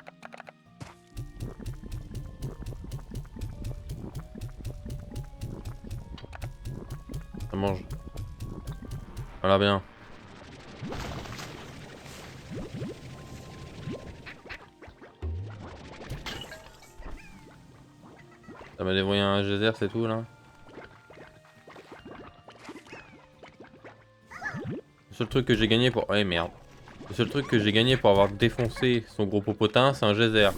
Ça mange. Voilà, bien. Ça m'a dévoyé un geyser, c'est tout là. Le seul truc que j'ai gagné pour... Ouais, merde. Le seul truc que j'ai gagné pour avoir défoncé son gros popotin, c'est un geyser.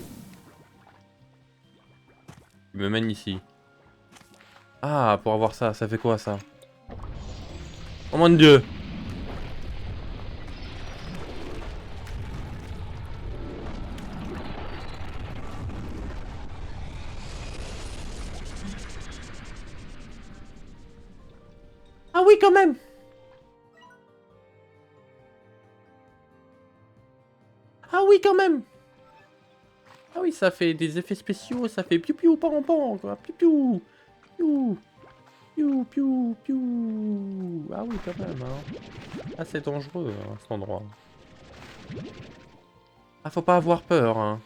Il me mène ici. Ah, pour avoir ça, ça fait quoi ça? Oh mon dieu! Ah oui, quand même! Ah oui, quand même! Ah oui, ça fait des effets spéciaux, ça fait piou piou pan pan, quoi. Piou piou! Piou! Piou piou piou! Ah oui, quand même, hein. Ah, c'est dangereux, hein, cet endroit. Ah, faut pas avoir peur, hein.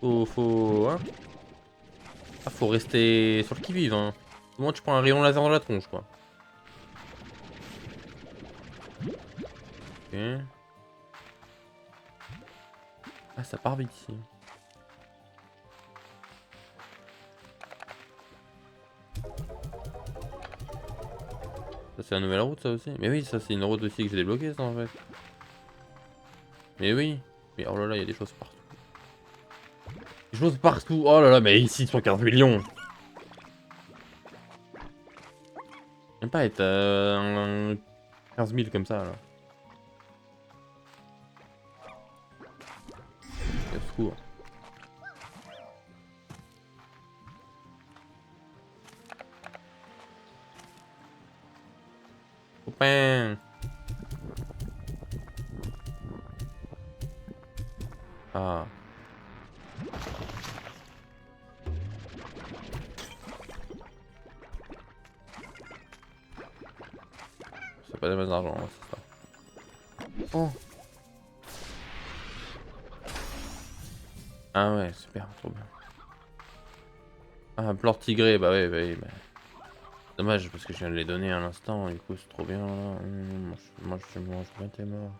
Hein. Ah, faut rester sur le qui-vive, hein. Au moins, tu prends un rayon laser dans la tronche, quoi. Ok. Ah, ça part vite ici. Ça, c'est la nouvelle route, ça aussi. Mais oui, ça, c'est une route aussi que j'ai débloquée, ça, en fait. Mais oui. Mais oh là là, il y a des choses partout. Des choses partout. Oh là là, mais ici, 115 millions. Même pas être 15 000 comme ça, là. Au secours. Copain. Ah. C'est pas des masses d'argent, hein, c'est ça. Oh. Ah ouais, super, trop bien. Ah, un pleur tigré, bah oui, bah. Dommage, parce que je viens de les donner à l'instant, du coup c'est trop bien, là. Je mange bien tes morts.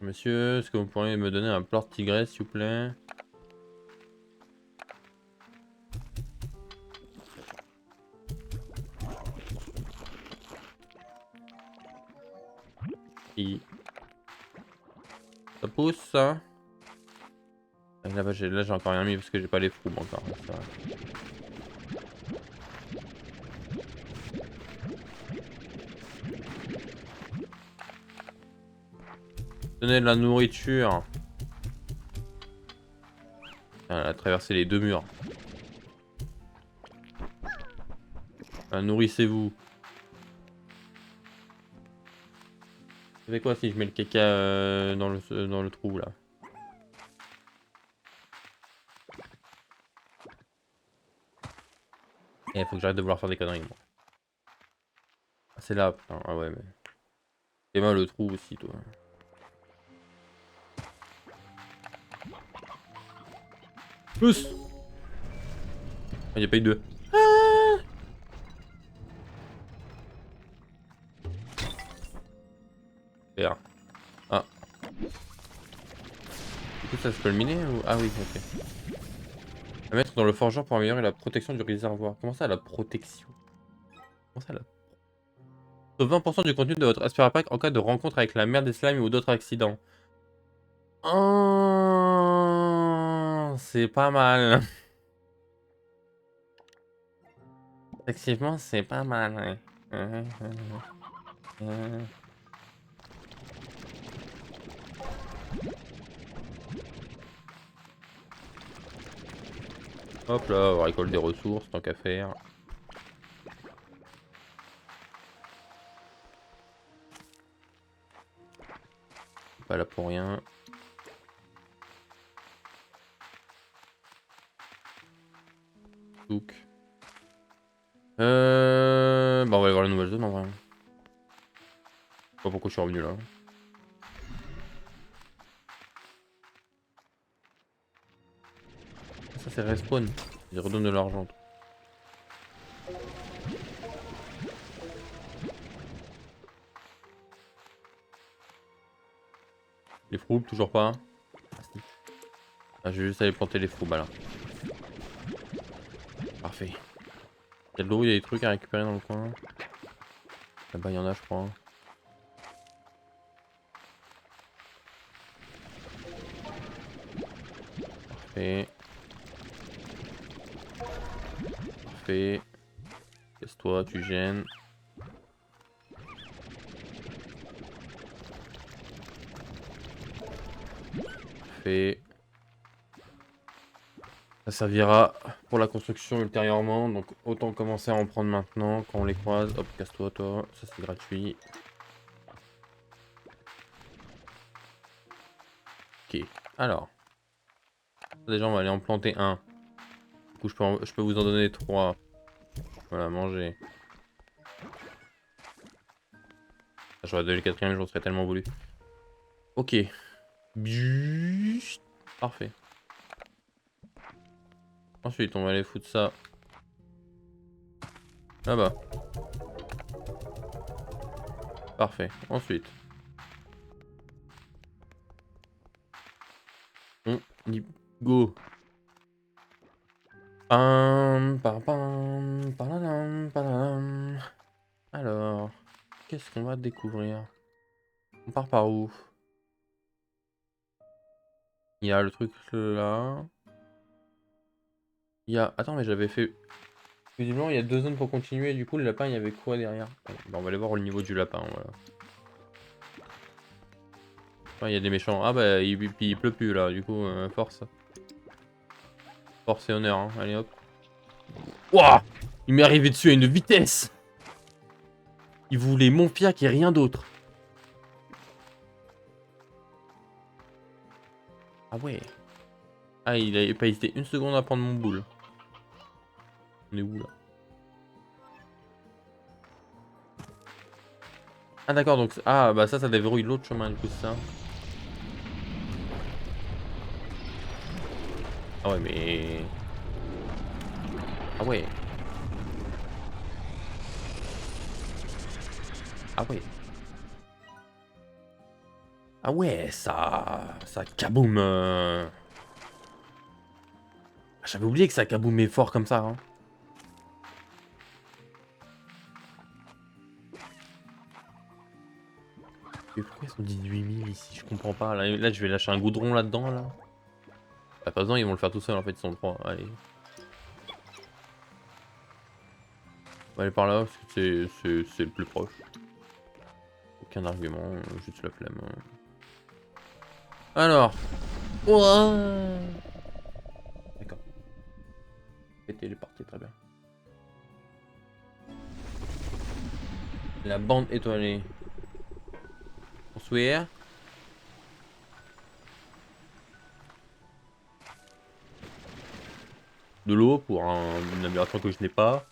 Monsieur, est-ce que vous pourriez me donner un pleur tigré, s'il vous plaît? Et... Ça pousse, ça? Ah, là-bas, j'ai encore rien mis, parce que j'ai pas les fous encore, ça. Donnez de la nourriture. Ah, elle a traversé les deux murs. Ah, nourrissez-vous. Ça fait quoi si je mets le caca dans le trou, là? Il faut que j'arrête de vouloir faire des conneries, moi. Ah, c'est là, putain. Ah ouais, mais... Et moi, le trou aussi, toi. Plus. Il n'y a pas eu de... Faire. Ah. Du coup, ça se peut le miner ou... Ah oui, ok. À mettre dans le forgeron pour améliorer la protection du réservoir. Comment ça, la protection? Comment ça, la... Sauve 20% du contenu de votre Aspira Pack en cas de rencontre avec la mer des slimes ou d'autres accidents. Oh, c'est pas mal. Effectivement, c'est pas mal. Ouais. Hop là, on récolte des ressources, tant qu'à faire. Pas là pour rien. Donc. Bah on va aller voir la nouvelle zone en vrai. Je sais pas pourquoi je suis revenu là. Ça c'est respawn. Ils redonnent de l'argent. Les froubs, toujours pas. Ah, je vais juste aller planter les froubs là. Parfait. Il y a de l'eau, il y a des trucs à récupérer dans le coin. Là-bas, il y en a, je crois. Parfait. Parfait. Casse-toi, tu gênes. Parfait. Ça servira pour la construction ultérieurement, donc autant commencer à en prendre maintenant quand on les croise. Hop, casse-toi, toi. Ça c'est gratuit. Ok. Alors. Déjà, on va aller en planter un. Du coup, je peux vous en donner 3. Voilà, manger. J'aurais donné le quatrième, j'en serais tellement voulu. Ok. Biuuuut. Parfait. Ensuite, on va aller foutre ça là-bas. Parfait. Ensuite, on y go. Pam, pam, pam, pam, pam. Alors, qu'est-ce qu'on va découvrir? On part par où? Il y a le truc là. Il y a... Attends, mais j'avais fait... Visiblement, il y a 2 zones pour continuer. Et du coup, le lapin, il y avait quoi derrière? Bon, bah, on va aller voir au niveau du lapin. Voilà. Ah, il y a des méchants. Ah bah, il pleut plus là. Du coup, force. Force et honneur. Hein. Allez hop. Wouah! Il m'est arrivé dessus à une vitesse! Il voulait mon fiac et rien d'autre. Ah ouais. Ah, il avait pas hésité une seconde à prendre mon boule. On est où là? Ah d'accord, donc... Ah bah ça déverrouille l'autre chemin du coup, c'est ça. Ah ouais, mais... Ah ouais. Ah ouais. Ah ouais, ça kaboum. J'avais oublié que ça kaboumait fort comme ça. Hein. Mais pourquoi ils sont 18 000 ici? Je comprends pas. Là, je vais lâcher un goudron là-dedans, là. Bah, pas besoin, ils vont le faire tout seuls, en fait, ils sont 3. Allez. On va aller par là, parce que c'est le plus proche. Aucun argument, juste la flemme. Alors. Ouah. D'accord. Pété, il est parti, très bien. La bande étoilée. Bonsoir. De l'eau pour une amélioration que je n'ai pas.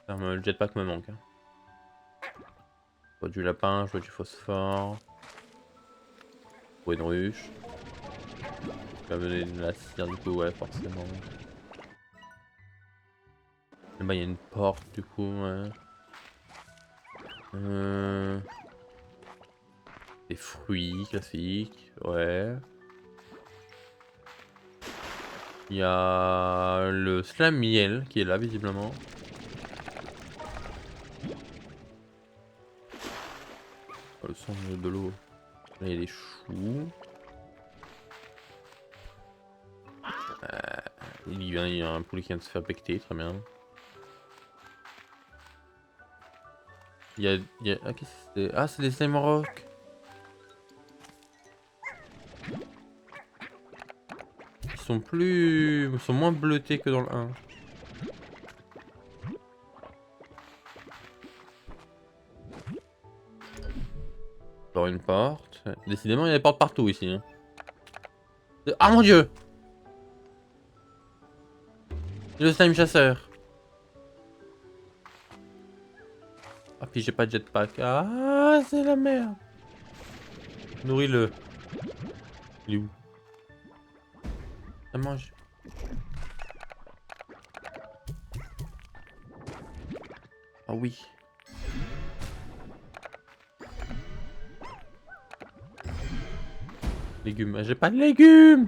Le jetpack me manque. Hein. Je vois du lapin, je vois du phosphore. Je vois une ruche. Je vais amener de la cire du coup, ouais, forcément. Là-bas, il y a une porte du coup, ouais. Des fruits classiques, ouais. Il y a le slam miel qui est là visiblement. Oh, le son de l'eau. Là, il y a des choux. Il y a un poulet qui vient de se faire becter, très bien. Ah, qu'est-ce que c'est? Ah, c'est des slime rock. Ils sont moins bleutés que dans le 1. Dans une porte. Décidément, il y a des portes partout ici. Hein. Ah mon dieu! Le slime chasseur. Ah, puis j'ai pas de jetpack. Ah, c'est la merde. Nourris-le. Il est où? Ça mange. Ah oui. Légumes. Ah, j'ai pas de légumes.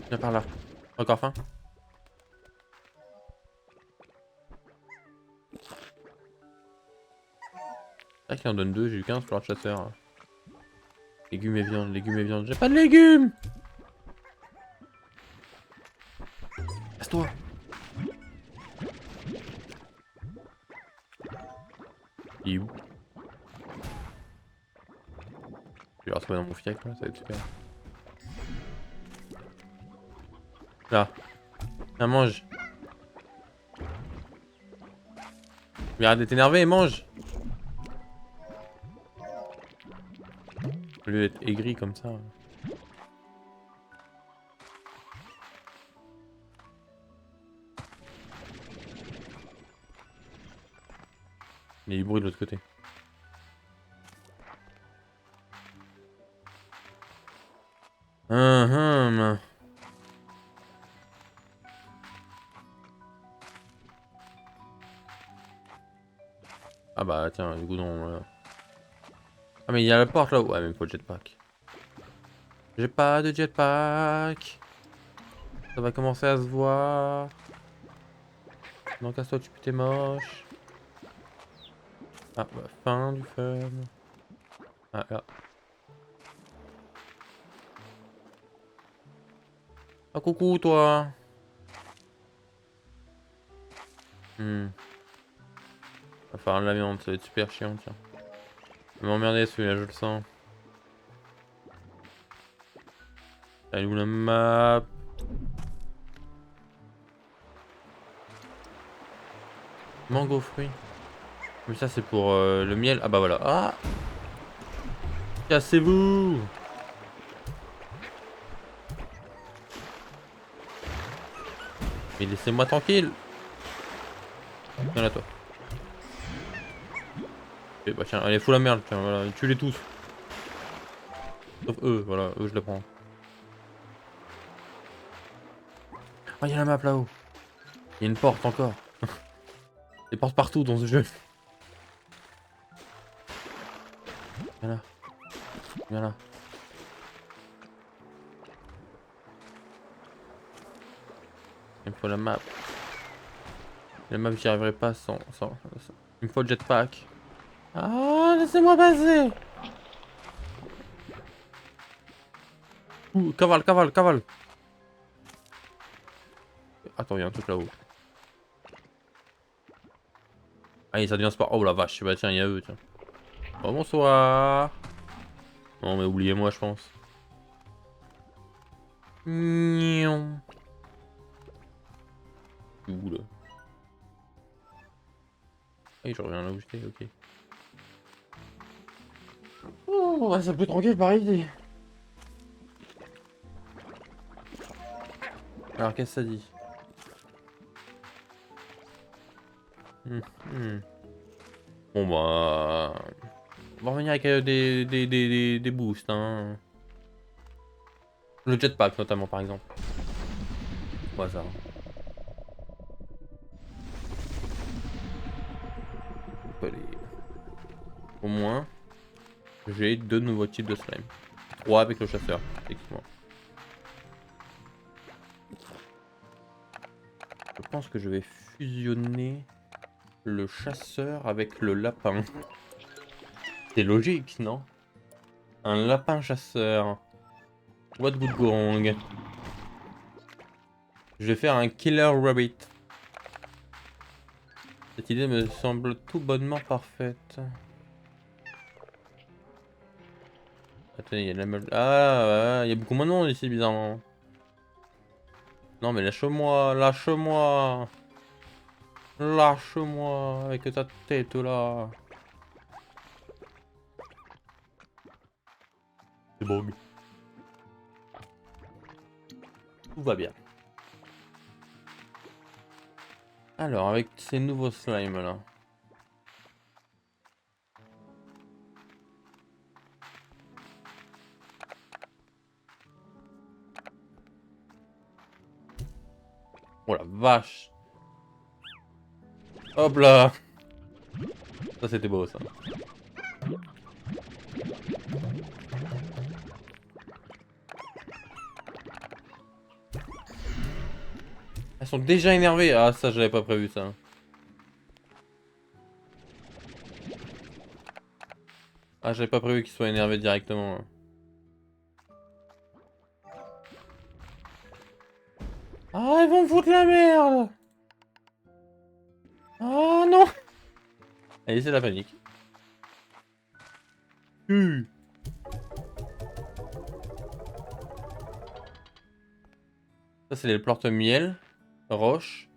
Viens par là. Encore faim? Ah, qui en donne 2, j'ai eu 15 pour le chasseur. Légumes et viande, légumes et viande. J'ai pas de légumes! Passe-toi! Il est où? Je vais le retrouver dans mon fiac là, ça va être super. Là. Viens, mange. Mais arrête d'être énervé, mange! Au lieu d'être aigri comme ça. Il y a du bruit de l'autre côté. Hum. Ah bah tiens, du coup non. Voilà. Ah mais il y a la porte là. Ouais, mais il faut le jetpack. J'ai pas de jetpack. Ça va commencer à se voir. Non, casse-toi, tu t'es moche. Ah, bah, fin du fun. Ah, là. Ah, coucou, toi. Va faire de la viande, ça va être super chiant, tiens. Il va m'emmerder celui-là, je le sens. Elle est où la map? Mango fruit. Mais ça, c'est pour le miel. Ah, bah voilà. Ah! Cassez-vous! Mais laissez-moi tranquille! Viens là, toi. Et bah, tiens, allez, fous la merde, tiens, voilà. Tue-les tous. Sauf eux, voilà, eux, je les prends. Ah, il y a la map là-haut. Il y a une porte encore. Des portes partout dans ce jeu. Viens là. Viens là. Il me faut la map. La map, j'y arriverai pas sans. Il me faut le jetpack. Ah, laissez-moi passer! Ouh, cavale, cavale, cavale! Attends, il y a un truc là-haut. Allez, ça devient sport. Oh la vache, bah tiens, il y a eux, tiens. Oh, bonsoir! Non, mais oubliez-moi, je pense. Nion. Où là? Ah, je reviens là où j'étais, ok. Oh, bah, c'est plus tranquille par ici. Alors, qu'est-ce que ça dit? Hmm. Bon, bah. On va revenir avec des boosts, hein. Le jetpack, notamment, par exemple. Au hasard. Allez. Au moins, j'ai 2 nouveaux types de slime. 3 avec le chasseur, effectivement. Je pense que je vais fusionner le chasseur avec le lapin. C'est logique, non? Un lapin chasseur. What would go wrong? Je vais faire un killer rabbit. Cette idée me semble tout bonnement parfaite. Attendez, il y a de la meule. Ah, il y a beaucoup moins de monde ici, bizarrement. Non, mais lâche-moi, lâche-moi. Lâche-moi avec ta tête là. C'est bon. Tout va bien. Alors, avec ces nouveaux slimes là. Oh la vache. Hop là. Ça c'était beau ça. Elles sont déjà énervées. Ah ça j'avais pas prévu ça. Ah j'avais pas prévu qu'ils soient énervés directement. Ah ils vont me foutre la merde. Ah non. Allez c'est la panique. Ça c'est les plantes miel, roche,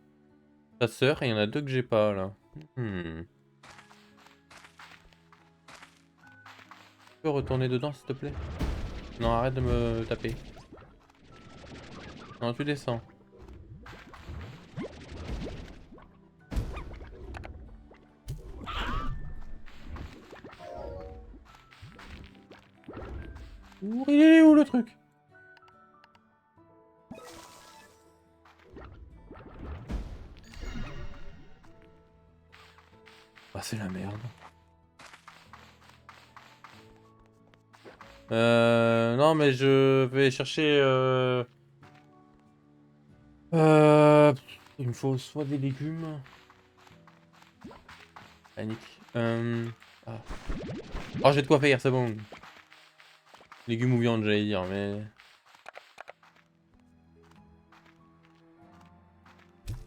chasseur et il y en a 2 que j'ai pas là. Tu peux retourner dedans s'il te plaît? Non arrête de me taper. Non tu descends. Il est où le truc? Ah c'est la merde. Non mais je vais chercher Il me faut soit des légumes. Panique. Ah. Oh, j'ai de quoi faire, c'est bon. Légumes ou viande, j'allais dire, mais.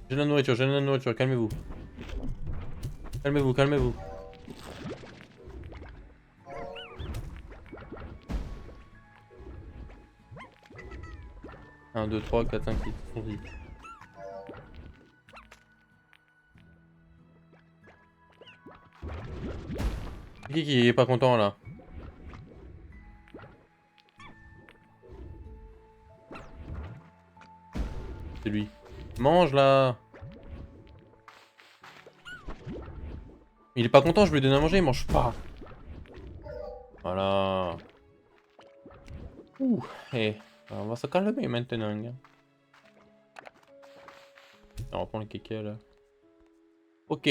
J'ai de la nourriture, calmez-vous. Calmez-vous, calmez-vous. 1, 2, 3, 4, 5, 6, 6. Qui est pas content là? C'est lui. Mange là! Il est pas content, je lui donne à manger, il mange pas. Voilà. Ouh, eh, on va se calmer maintenant. Gars. On reprend le kéké là. Ok.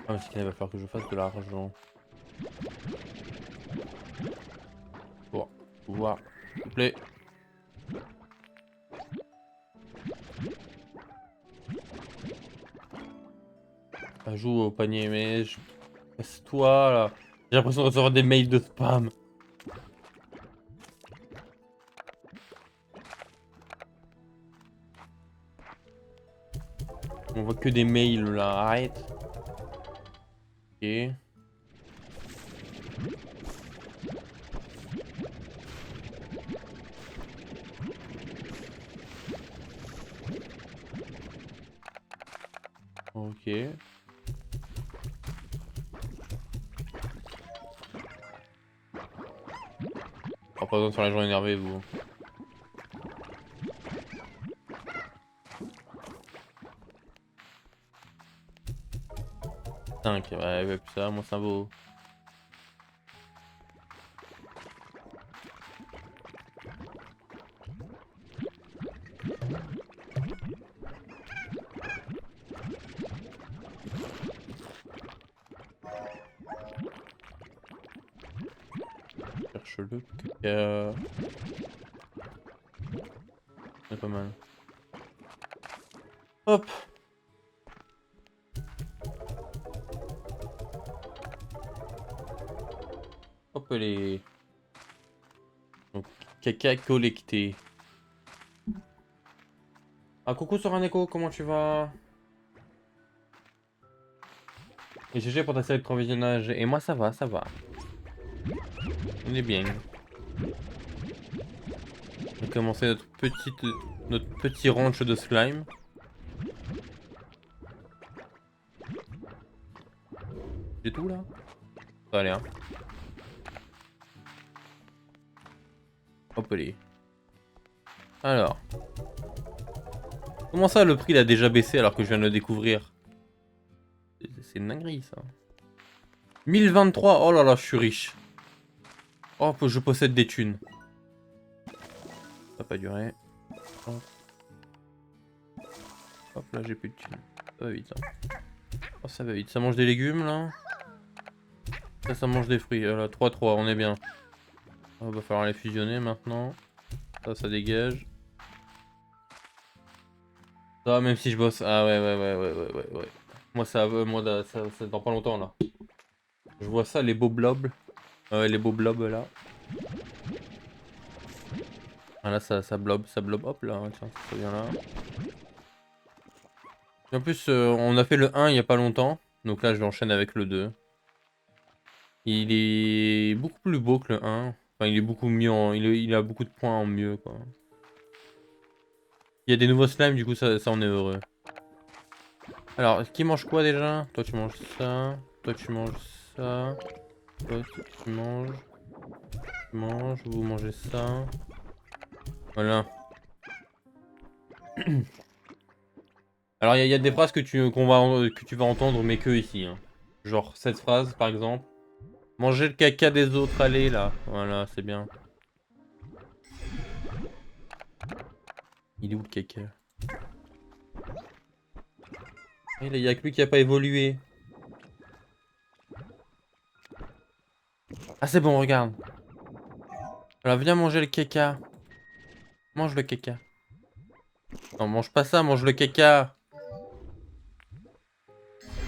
Ah, mais il va falloir que je fasse de l'argent. Pour pouvoir, s'il vous plaît. Ça joue au panier, mais je... Laisse-toi là. J'ai l'impression de recevoir des mails de spam. On voit que des mails là, arrête. Ok. Ok. Oh, pas besoin de faire la journée énervée, vous. 5, ouais, plus ça, moi ça vaut. Cherche-le. C'est pas mal. Hop. Hop les. Donc, caca collecté. Ah coucou Soraneko, comment tu vas? Et GG pour ta série de provisionnage. Et moi ça va, ça va. On est bien. On a commencé notre petit ranch de slime. J'ai tout là? Ça va aller hein. Hop les. Alors. Comment ça le prix il a déjà baissé alors que je viens de le découvrir? C'est une dinguerie ça. 1023, oh là là, je suis riche. Oh, je possède des thunes. Ça va pas durer. Hop, hop là, j'ai plus de thunes. Ça va vite. Hein. Oh, ça va vite. Ça mange des légumes là. Ça mange des fruits. Là, 3-3, on est bien. Oh, va falloir les fusionner maintenant. Ça dégage. Ça, même si je bosse. Ah ouais. Moi, ça dans pas longtemps là. Je vois ça, les beaux blobs. Ouais, les beaux blobs là. Ah là, ça blob, hop là. Tiens, ça vient là. Et en plus, on a fait le 1 il y a pas longtemps. Donc là, je vais enchaîner avec le 2. Il est beaucoup plus beau que le 1. Enfin, il est beaucoup mieux. Il a beaucoup de points en mieux quoi. Il y a des nouveaux slimes, du coup, ça on est heureux. Alors, qui mange quoi déjà? Toi, tu manges ça. Toi, tu manges ça. Toi, tu manges. Tu manges. Vous mangez ça. Voilà. Alors, il y a des phrases que tu vas entendre, mais que ici. Hein. Genre, cette phrase, par exemple. Manger le caca des autres, allez là. Voilà, c'est bien. Il est où le caca? Il y a que lui qui a pas évolué. Ah, c'est bon, regarde. Alors, viens manger le caca. Mange le caca. Non, mange pas ça, mange le caca.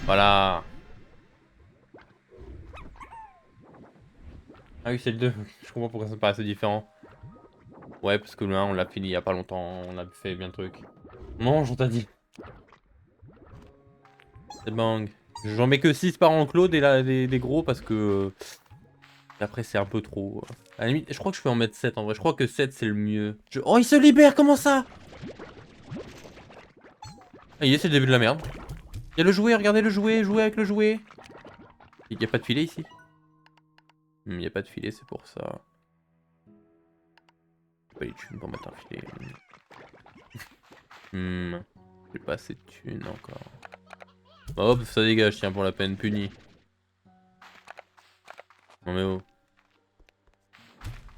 Voilà. Ah oui, c'est le 2. Je comprends pourquoi ça me paraissait différent. Ouais, parce que le 1, on l'a fini il y a pas longtemps. On a fait bien de trucs. Mange, on t'a dit. C'est bang. J'en mets que 6 par enclos des gros parce que... après, c'est un peu trop. À la limite, je crois que je peux en mettre 7 en vrai. Je crois que 7 c'est le mieux. Oh, il se libère, comment ça? Ah, c'est le début de la merde. Il y a le jouet, regardez le jouet, jouez avec le jouet. Il y a pas de filet ici? Il y a pas de filet, c'est pour ça. Pas les thunes pour mettre un filet. J'ai pas assez de thunes encore. Hop, ça dégage, tiens, pour la peine, puni. Non mais oh.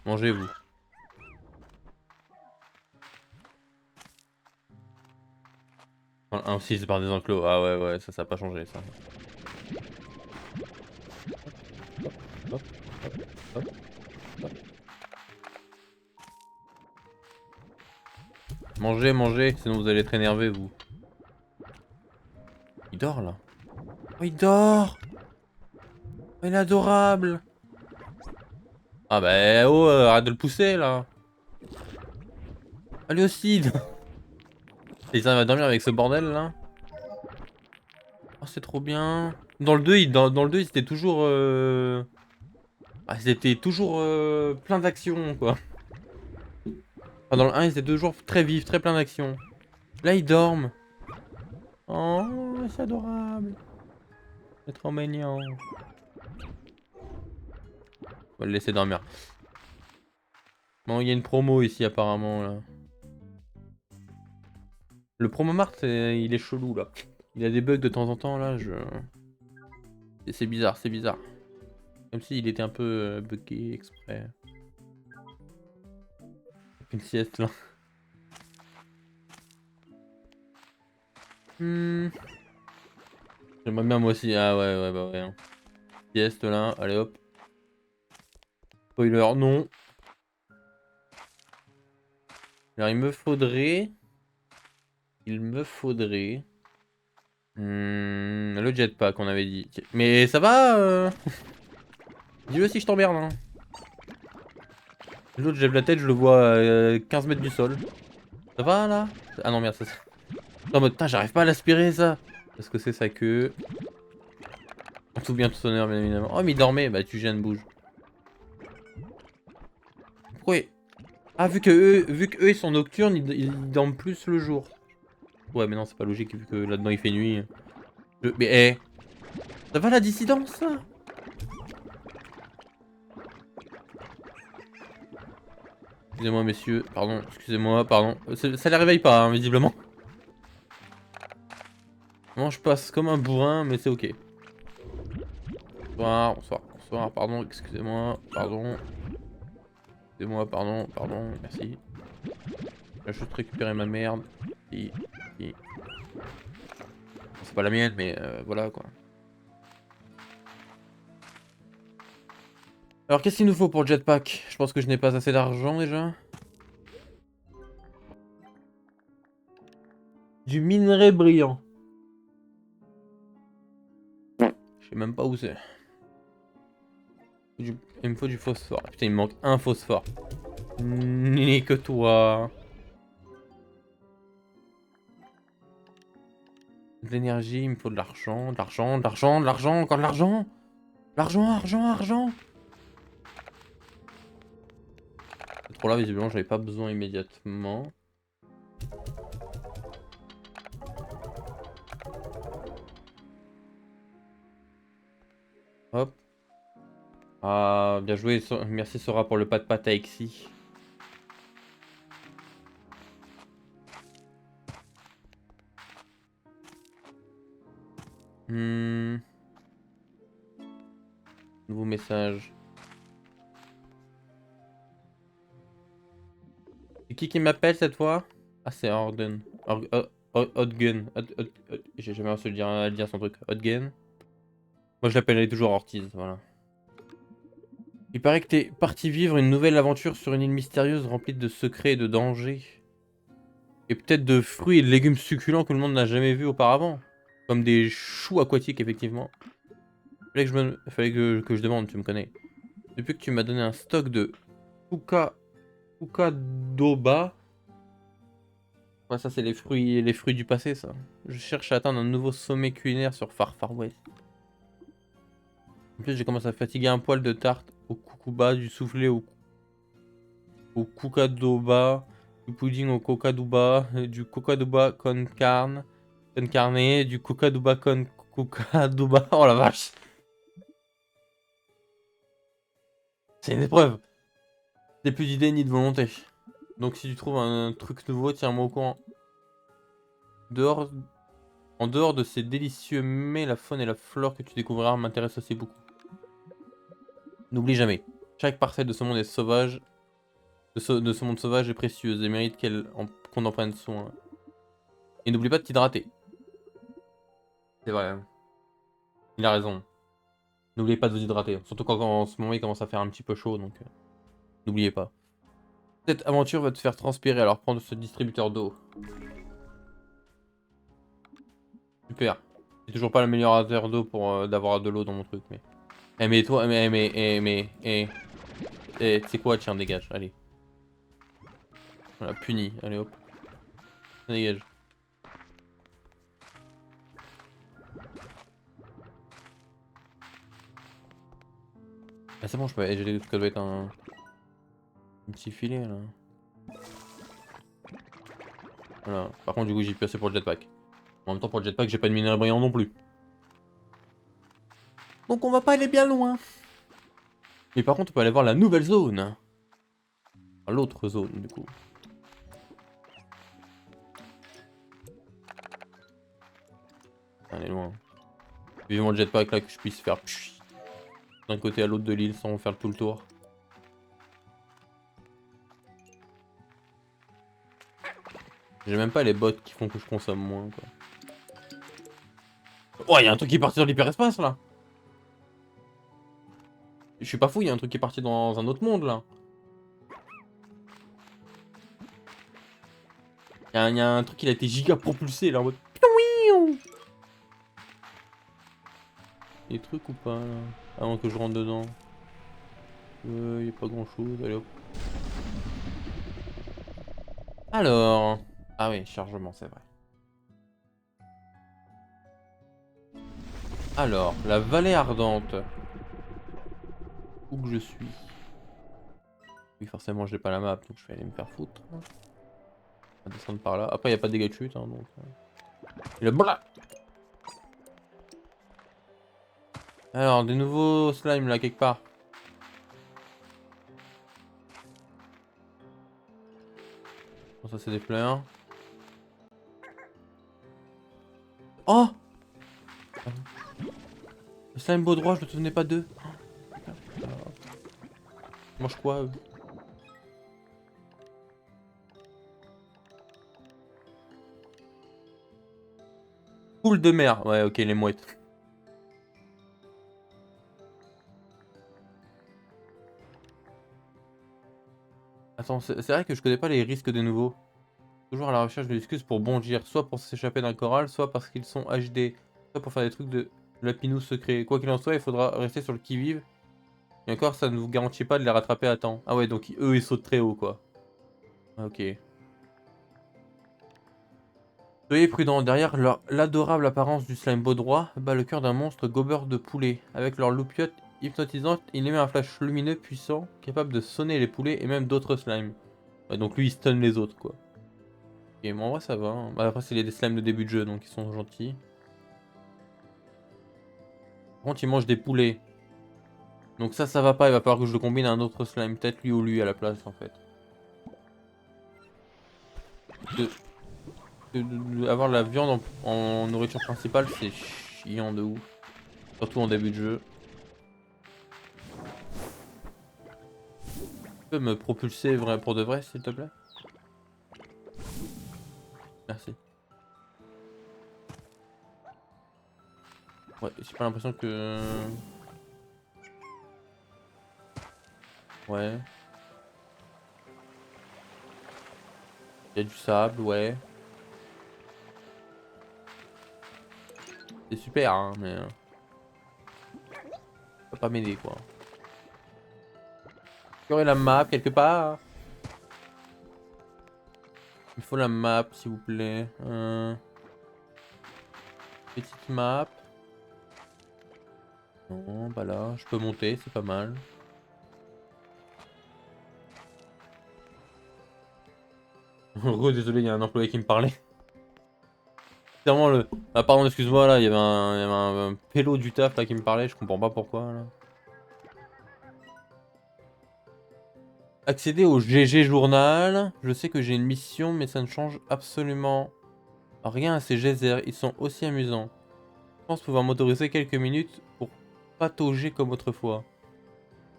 Mangez-vous. Un 6 par des enclos. Ah ouais, ouais, ça a pas changé, ça. Hop, hop, hop, hop. Mangez, mangez, sinon vous allez être énervé, vous. Il dort, là. Oh, il dort! Oh, il est adorable! Ah bah, oh, arrête de le pousser, là! Ah, lui aussi! Il va dormir avec ce bordel, là. Oh, c'est trop bien. Dans le 2, dans le 2, c'était toujours... Ah, c'était toujours plein d'actions, quoi. Enfin, dans le 1, ils étaient toujours très vifs, très plein d'actions. Là, ils dorment. Oh, c'est adorable. C'est trop mignon. On va le laisser dormir. Bon, il y a une promo ici, apparemment, là. Le promo Mart, il est chelou, là. Il a des bugs de temps en temps, là, c'est bizarre, c'est bizarre. Comme s'il était un peu bugué exprès. Une sieste, là. J'aimerais bien, moi aussi. Ah ouais, ouais, bah ouais. Hein. Sieste, là. Allez, hop. Spoiler, non. Alors, il me faudrait... le jetpack, on avait dit. Mais ça va dis-le si je t'emmerde. Hein. L'autre, je lève la tête, je le vois à 15 mètres du sol. Ça va, là? Ah non, merde, ça... En mode, putain, j'arrive pas à l'aspirer, ça. Parce que c'est sa queue. En tout bien, tout honneur, bien évidemment. Oh, mais il dormait. Bah, tu gênes, bouge. Pourquoi Ah, vu que eux, ils sont nocturnes, ils dorment plus le jour. Ouais, mais non, c'est pas logique, vu que là-dedans, il fait nuit. Mais, ça va, la dissidence, là? Excusez-moi, messieurs. Pardon, excusez-moi, pardon. Ça les réveille pas, hein, visiblement. Non, je passe comme un bourrin, mais c'est ok. Bonsoir, bonsoir, bonsoir, pardon, excusez-moi, pardon. Excusez-moi, pardon, pardon, merci. Je vais juste récupérer ma merde. C'est pas la mienne, mais voilà quoi. Alors qu'est-ce qu'il nous faut pour le jetpack? Je pense que je n'ai pas assez d'argent déjà. Du minerai brillant. Je sais même pas où c'est. Il me faut du phosphore. Putain, il me manque un phosphore. Ni que toi. De l'énergie, il me faut de l'argent, de l'argent, de l'argent, de l'argent, encore de l'argent. L'argent, argent, argent. C'est trop là, visiblement, j'avais pas besoin immédiatement. Hop. Ah, bien joué. Merci Sora pour le pas de pâte à Exi. Nouveau message. C'est qui m'appelle cette fois? Ah, c'est Orden. Odgen. J'ai jamais réussi à dire son truc. Odgen. Moi, je l'appellerai toujours Ortiz, voilà. Il paraît que t'es parti vivre une nouvelle aventure sur une île mystérieuse remplie de secrets et de dangers. Et peut-être de fruits et de légumes succulents que le monde n'a jamais vus auparavant. Comme des choux aquatiques, effectivement. Fallait que je demande, tu me connais. Depuis que tu m'as donné un stock de Kukadoba. Ouais, ça c'est les fruits du passé, ça. Je cherche à atteindre un nouveau sommet culinaire sur Far Far West. En plus, j'ai commencé à fatiguer un poil de tarte au kukuba, du soufflé au kukadoba, du pudding au kokaduba, du kokaduba con carne, du kokaduba con kokaduba. Oh la vache! C'est une épreuve. T'as plus d'idées ni de volonté. Donc si tu trouves un truc nouveau, tiens-moi au courant. Dehors, en dehors de ces délicieux mets, la faune et la flore que tu découvriras m'intéressent aussi beaucoup. N'oublie jamais, chaque parcelle de ce monde est sauvage, de ce monde sauvage est précieuse et mérite qu'on en prenne soin. Et n'oublie pas de t'hydrater. C'est vrai, hein. Il a raison. N'oubliez pas de vous hydrater. Surtout quand en ce moment il commence à faire un petit peu chaud, donc n'oubliez pas. Cette aventure va te faire transpirer, alors prends ce distributeur d'eau. Super. C'est toujours pas l'améliorateur d'eau pour d'avoir de l'eau dans mon truc, mais... Eh mais toi, tu sais quoi, tiens, dégage, allez. Voilà, puni, allez hop. Dégage. Ah c'est bon, je peux... J'ai dit que ça doit être un petit filet, là. Voilà. Par contre, du coup, j'ai plus assez pour le jetpack. En même temps, pour le jetpack, j'ai pas de minerai brillant non plus. Donc on va pas aller bien loin. Mais par contre, on peut aller voir la nouvelle zone. Enfin, l'autre zone, du coup. Elle est loin. Vivement le jetpack là, que je puisse faire d'un côté à l'autre de l'île sans faire tout le tour. J'ai même pas les bottes qui font que je consomme moins, quoi. Oh, y'a un truc qui est parti dans l'hyperespace, là. Je suis pas fou, y'a un truc qui est parti dans un autre monde, là. Y'a un truc qui a été giga propulsé, là, en mode... Des trucs ou pas, là, avant que je rentre dedans. Y'a pas grand chose, allez hop. Alors... Ah oui, chargement, c'est vrai. Alors, la vallée ardente. Où que je suis? Oui, forcément, j'ai pas la map, donc je vais aller me faire foutre. On va descendre par là. Après, y a pas de dégâts de chute, hein, donc... Et le bla. Alors, des nouveaux slimes, là, quelque part. Bon, ça, c'est des fleurs. Oh! Le slime beau droit, je me souvenais pas d'eux. Oh, putain. Mange quoi, eux? Poule de mer. Ouais, ok, les mouettes. Attends, c'est vrai que je connais pas les risques des nouveaux. Toujours à la recherche de l'excuse pour bondir, soit pour s'échapper d'un corral, soit parce qu'ils sont HD, soit pour faire des trucs de lapinous secret. Quoi qu'il en soit, il faudra rester sur le qui-vive. Et encore, ça ne vous garantit pas de les rattraper à temps. Ah ouais, donc eux, ils sautent très haut, quoi. Ok. Soyez prudents, derrière l'adorable apparence du slime baudroie bat le cœur d'un monstre gobeur de poulet. Avec leur loupiote hypnotisante, il émet un flash lumineux puissant, capable de sonner les poulets et même d'autres slimes. Ouais, donc lui il stun les autres quoi. Ok, mais en vrai ça va, hein. Bah, après c'est des slimes de début de jeu donc ils sont gentils. Par contre ils mangent des poulets. Donc ça va pas, il va falloir que je le combine à un autre slime. Peut-être lui ou lui à la place en fait. De, avoir la viande en nourriture principale c'est chiant de ouf. Surtout en début de jeu. Tu peux me propulser pour de vrai, s'il te plaît? Merci. Ouais, j'ai pas l'impression que... Ouais. Il y a du sable, ouais. C'est super, hein, mais... ça va pas m'aider, quoi. Il y aurait la map quelque part. Il faut la map, s'il vous plaît. Petite map. Non, bah là, je peux monter, c'est pas mal. Désolé, il y a un employé qui me parlait. Clairement, le... Ah, pardon, excuse-moi, là, il y avait un pélo du taf là qui me parlait, je comprends pas pourquoi, là. Accéder au GG Journal. Je sais que j'ai une mission, mais ça ne change absolument rien à ces geysers. Ils sont aussi amusants. Je pense pouvoir m'autoriser quelques minutes pour patauger comme autrefois.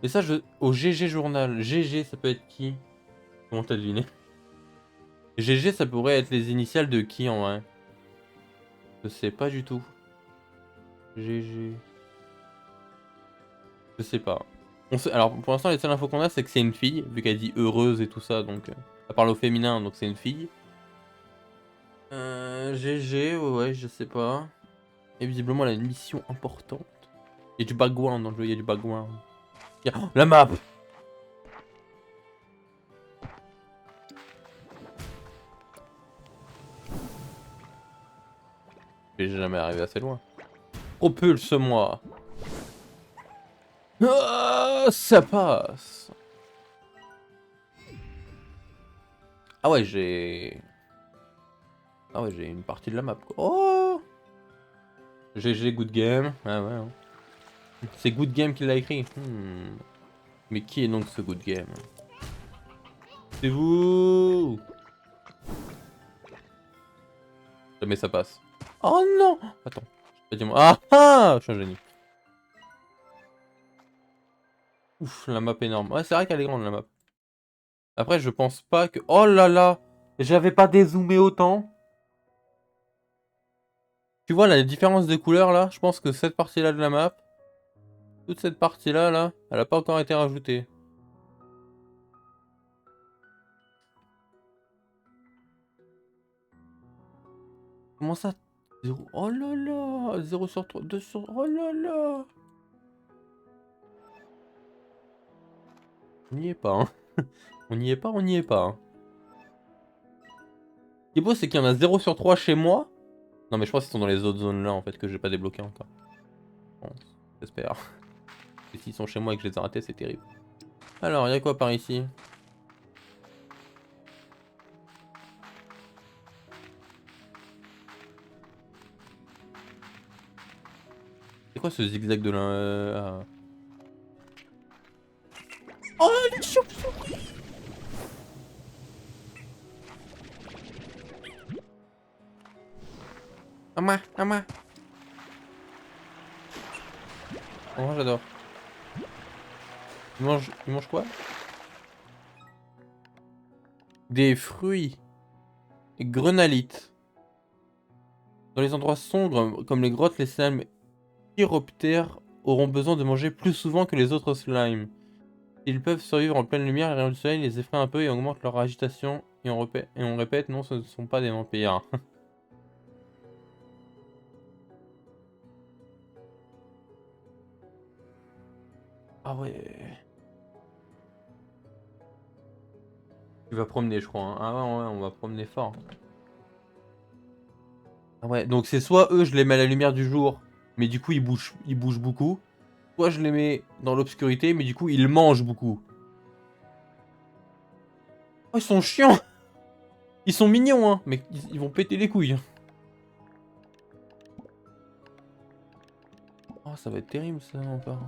Et ça, au GG Journal. GG, ça peut être qui? Comment t'as deviné? GG, ça pourrait être les initiales de qui en vrai? Je sais pas du tout. GG. Je sais pas. Alors pour l'instant, les seules infos qu'on a, c'est que c'est une fille, vu qu'elle dit heureuse et tout ça, donc ça parle au féminin, donc c'est une fille. GG, ouais, je sais pas. Et visiblement, elle a une mission importante. Il y a du background dans le jeu, il y a du background. Oh, la map! Je vais jamais arrivé assez loin. Propulse-moi! Ah, ça passe! Ah ouais, j'ai... Ah ouais, j'ai une partie de la map, quoi. Oh! GG, good game. Ah ouais, hein. C'est Good Game qui l'a écrit. Mais qui est donc ce Good Game? C'est vous! Jamais ça passe. Oh non! Attends. Dis-moi. Ah ah! Je suis un génie. Ouf, la map est énorme. Ouais, c'est vrai qu'elle est grande la map. Après, je pense pas que... Oh là là! J'avais pas dézoomé autant. Tu vois la différence de couleur là? Je pense que cette partie-là de la map, toute cette partie-là, là, elle a pas encore été rajoutée. Comment ça? 0... Oh là là! 0 sur 3, 2 sur... Oh là là! On n'y est pas, hein. On n'y est pas, on n'y est pas. Hein. Ce qui est beau, c'est qu'il y en a 0 sur 3 chez moi. Non, mais je pense qu'ils sont dans les autres zones là en fait que j'ai pas débloqué encore. Bon, j'espère. Et s'ils sont chez moi et que je les ai ratés, c'est terrible. Alors, il y a quoi par ici? C'est quoi ce zigzag de là Oh, les chauves-souris! À moi, à moi. Oh, j'adore. Il mange quoi? Des fruits. Grenalites. Dans les endroits sombres, comme les grottes, les slimes chiroptères auront besoin de manger plus souvent que les autres slimes. Ils peuvent survivre en pleine lumière, les rayons du soleil les effraient un peu et augmentent leur agitation. Et on répète, non, ce ne sont pas des vampires. Ah ouais. Tu vas promener, je crois. Hein. Ah ouais, on va promener fort. Ah ouais, donc c'est soit eux, je les mets à la lumière du jour, mais du coup ils bougent beaucoup. Soit je les mets dans l'obscurité, mais du coup ils mangent beaucoup. Oh, ils sont chiants. Ils sont mignons, hein, mais ils vont péter les couilles. Oh, ça va être terrible ça encore.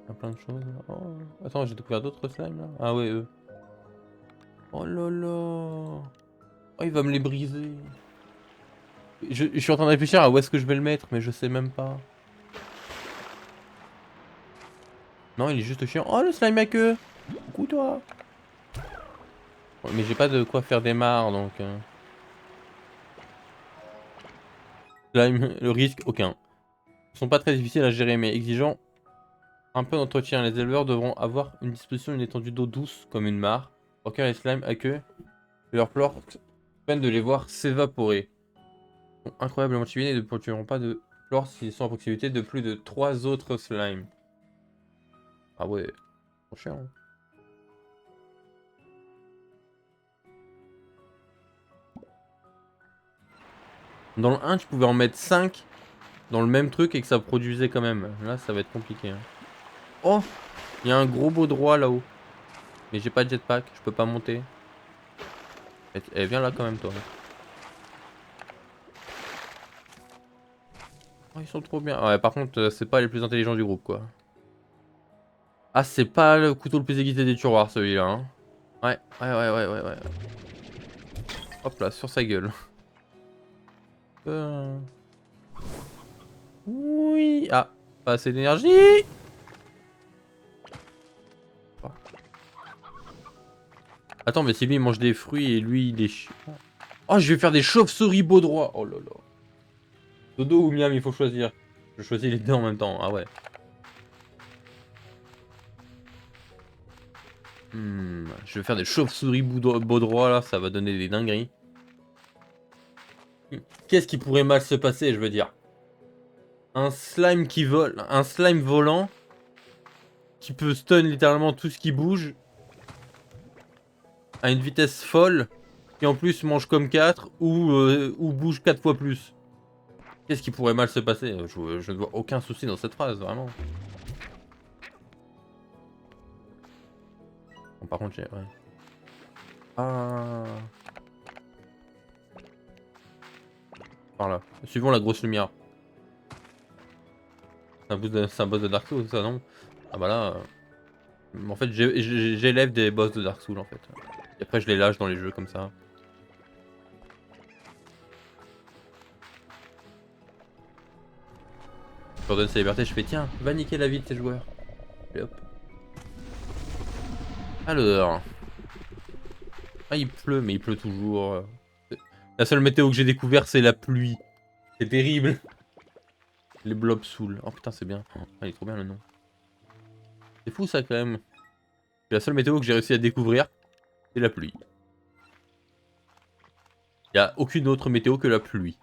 Il y a plein de choses. Oh. Attends, j'ai découvert d'autres slimes là. Ah ouais, eux. Oh là là. Oh, il va me les briser. Je suis en train de réfléchir à où est-ce que je vais le mettre, mais je sais même pas. Non, il est juste chiant. Oh, le slime à queue. Coucou toi. Mais j'ai pas de quoi faire des mares, donc... Slime, le risque, aucun. Ils sont pas très difficiles à gérer, mais exigeants. Un peu d'entretien. Les éleveurs devront avoir une disposition, une étendue d'eau douce, comme une mare. Aucun les slimes à queue Leur porte, peine de les voir s'évaporer. Sont incroyablement timides et ne produiront pas de flore s'ils sont à proximité de plus de 3 autres slimes. Ah ouais, trop cher. Hein. Dans le 1, tu pouvais en mettre 5 dans le même truc et que ça produisait quand même. Là, ça va être compliqué. Hein. Oh, il y a un gros beau droit là-haut. Mais j'ai pas de jetpack, je peux pas monter. Viens là quand même, toi. Oh, ils sont trop bien. Ouais, par contre, c'est pas les plus intelligents du groupe, quoi. Ah, c'est pas le couteau le plus aiguisé des tiroirs, celui-là. Hein. Ouais. Hop là, sur sa gueule. Oui. Ah, pas assez d'énergie. Oh. Attends, mais si lui il mange des fruits et lui il est chiant. Oh, je vais faire des chauves-souris beau droit. Oh là là. Dodo ou Miam, il faut choisir. Je choisis les deux en même temps. Ah ouais. Je vais faire des chauves-souris beau droit là, ça va donner des dingueries. Qu'est-ce qui pourrait mal se passer, je veux dire? Un slime qui vole, un slime volant qui peut stun littéralement tout ce qui bouge à une vitesse folle, qui en plus mange comme 4 ou bouge 4 fois plus. Qu'est-ce qui pourrait mal se passer? Je ne vois aucun souci dans cette phrase, vraiment. Bon, par contre, j'ai... Ouais. Ah... Par là. Suivons la grosse lumière. C'est un boss de Dark Souls, ça, non? Ah bah là... En fait, j'élève des boss de Dark Souls, en fait. Et après, je les lâche dans les jeux, comme ça. Je leur donne sa liberté, je fais tiens, va niquer la vie de tes joueurs. Et hop. Alors. Ah, il pleut, mais il pleut toujours. La seule météo que j'ai découvert, c'est la pluie. C'est terrible. Les blobs saoulent. Oh putain, c'est bien. Ah, il est trop bien le nom. C'est fou ça quand même. La seule météo que j'ai réussi à découvrir, c'est la pluie. Il n'y a aucune autre météo que la pluie.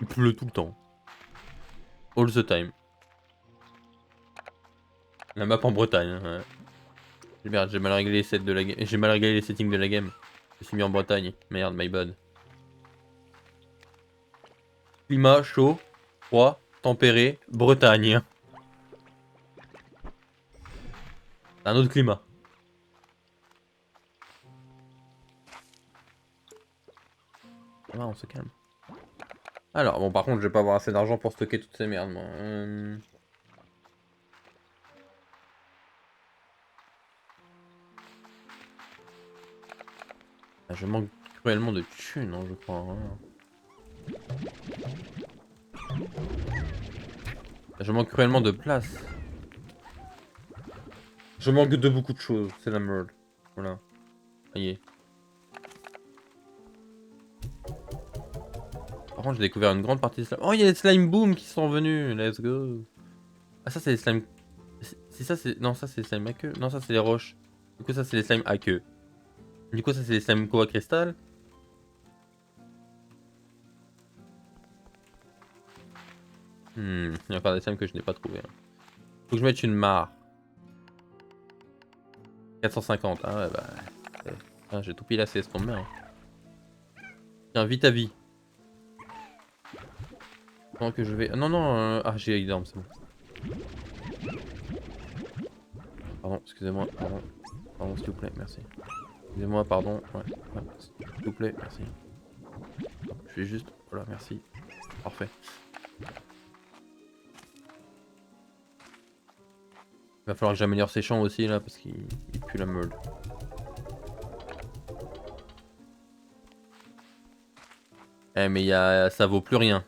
Il pleut tout le temps. All the time. La map en Bretagne. Hein, ouais. Merde, j'ai mal réglé les sets de la game. J'ai mal réglé les settings de la game. Je suis mis en Bretagne. Merde, my bad. Climat chaud, froid, tempéré, Bretagne. C'est un autre climat. Ça va, on se calme. Alors, bon, par contre, je vais pas avoir assez d'argent pour stocker toutes ces merdes, moi. Je manque cruellement de thunes, hein, je crois. Hein. Je manque cruellement de place. Je manque de beaucoup de choses, c'est la merde. Voilà. Ça y est. Par contre, j'ai découvert une grande partie de slime. Oh, il y a les slime boom qui sont venus. Let's go. Ah, ça, c'est les slime. C'est ça, c'est. Non, ça, c'est les slime à queue. Non, ça, c'est les roches. Du coup, ça, c'est les slime à queue. Du coup, ça, c'est les slime Koa cristal. Il y a encore des slimes que je n'ai pas trouvé. Hein. Faut que je mette une mare. 450. Ah ouais, bah. Ah, j'ai tout pile assez, c'est tombe bien. Tiens, vite à vie. Pendant que je vais. Non, non. Ah, j'ai d'armes, c'est bon. Pardon, excusez-moi. Pardon. Pardon, s'il vous plaît, merci. Excusez-moi, pardon. Ouais, s'il vous plaît, merci. Je vais juste. Voilà, merci. Parfait. Il va falloir que j'améliore ces champs aussi là parce qu'il pue la merde. Eh mais ça vaut plus rien.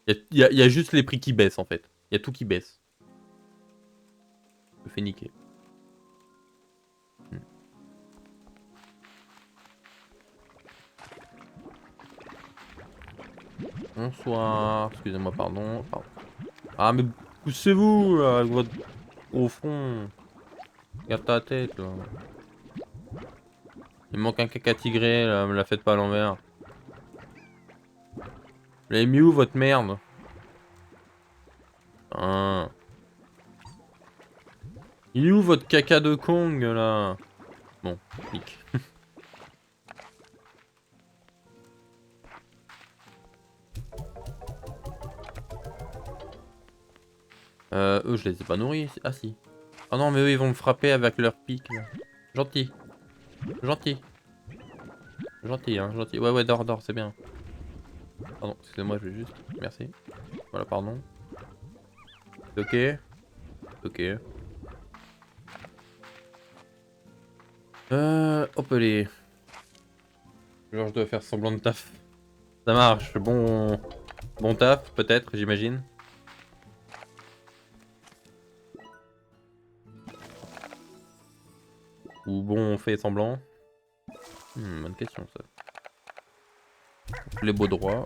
Il y a juste les prix qui baissent en fait. Il y a tout qui baisse. Je me fais niquer. Bonsoir. Excusez-moi, pardon. Ah mais poussez-vous là, avec votre au front. Regarde ta tête là. Il manque un caca tigré, là, me la faites pas à l'envers. Vous l'avez mis où votre merde? Hein. Il est où votre caca de Kong là? Bon, clic. Eux, je les ai pas nourris. Ah si. Ah non, mais eux, ils vont me frapper avec leur pic là. Gentil. Gentil. Gentil, hein, gentil. Ouais, ouais, dors, dors, c'est bien. Pardon, excusez-moi, je vais juste. Merci. Voilà, pardon. Ok. Ok. Hop les. Genre, je dois faire semblant de taf. Ça marche. Bon. Bon taf, peut-être, j'imagine. Ou bon, on fait semblant. Bonne question, ça. Les beaux droits.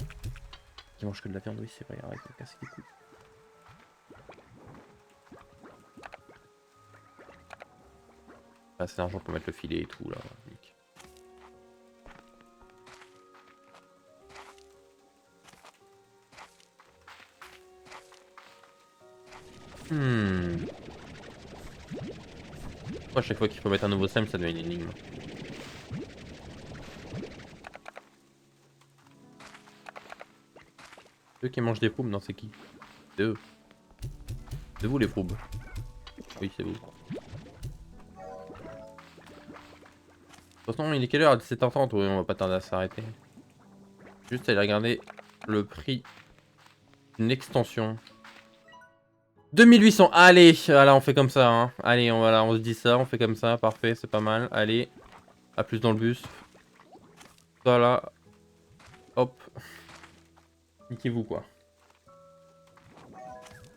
Qui mange que de la viande, oui, c'est vrai. Arrête de me casser les couilles. Ah, c'est l'argent pour mettre le filet et tout, là. Nick. Pourquoi à chaque fois qu'il faut mettre un nouveau slime, ça devient une énigme? Ceux qui mangent des froubes, non, c'est qui? C'est eux. C'est vous les froubes. Oui, c'est vous. De toute façon, il est quelle heure? 17h30, oui, on va pas tarder à s'arrêter. Juste aller regarder le prix d'une extension. 2800, allez, voilà, on fait comme ça, hein. Allez, voilà, on se dit ça, on fait comme ça, parfait, c'est pas mal. Allez, à plus dans le bus. Voilà, hop. Niquez-vous, quoi.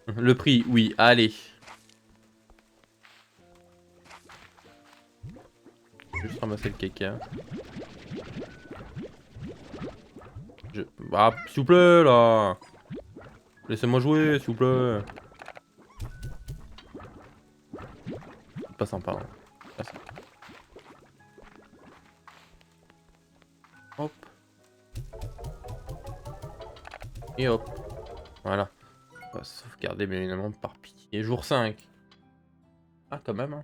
Le prix, oui, allez. Juste ramasser le caca. Ah, s'il vous plaît, là. Laissez-moi jouer, s'il vous plaît. Pas sympa, hein. Pas sympa. Hop. Et hop. Voilà. On va sauvegarder, bien évidemment, par pitié. Jour 5. Ah, quand même, hein.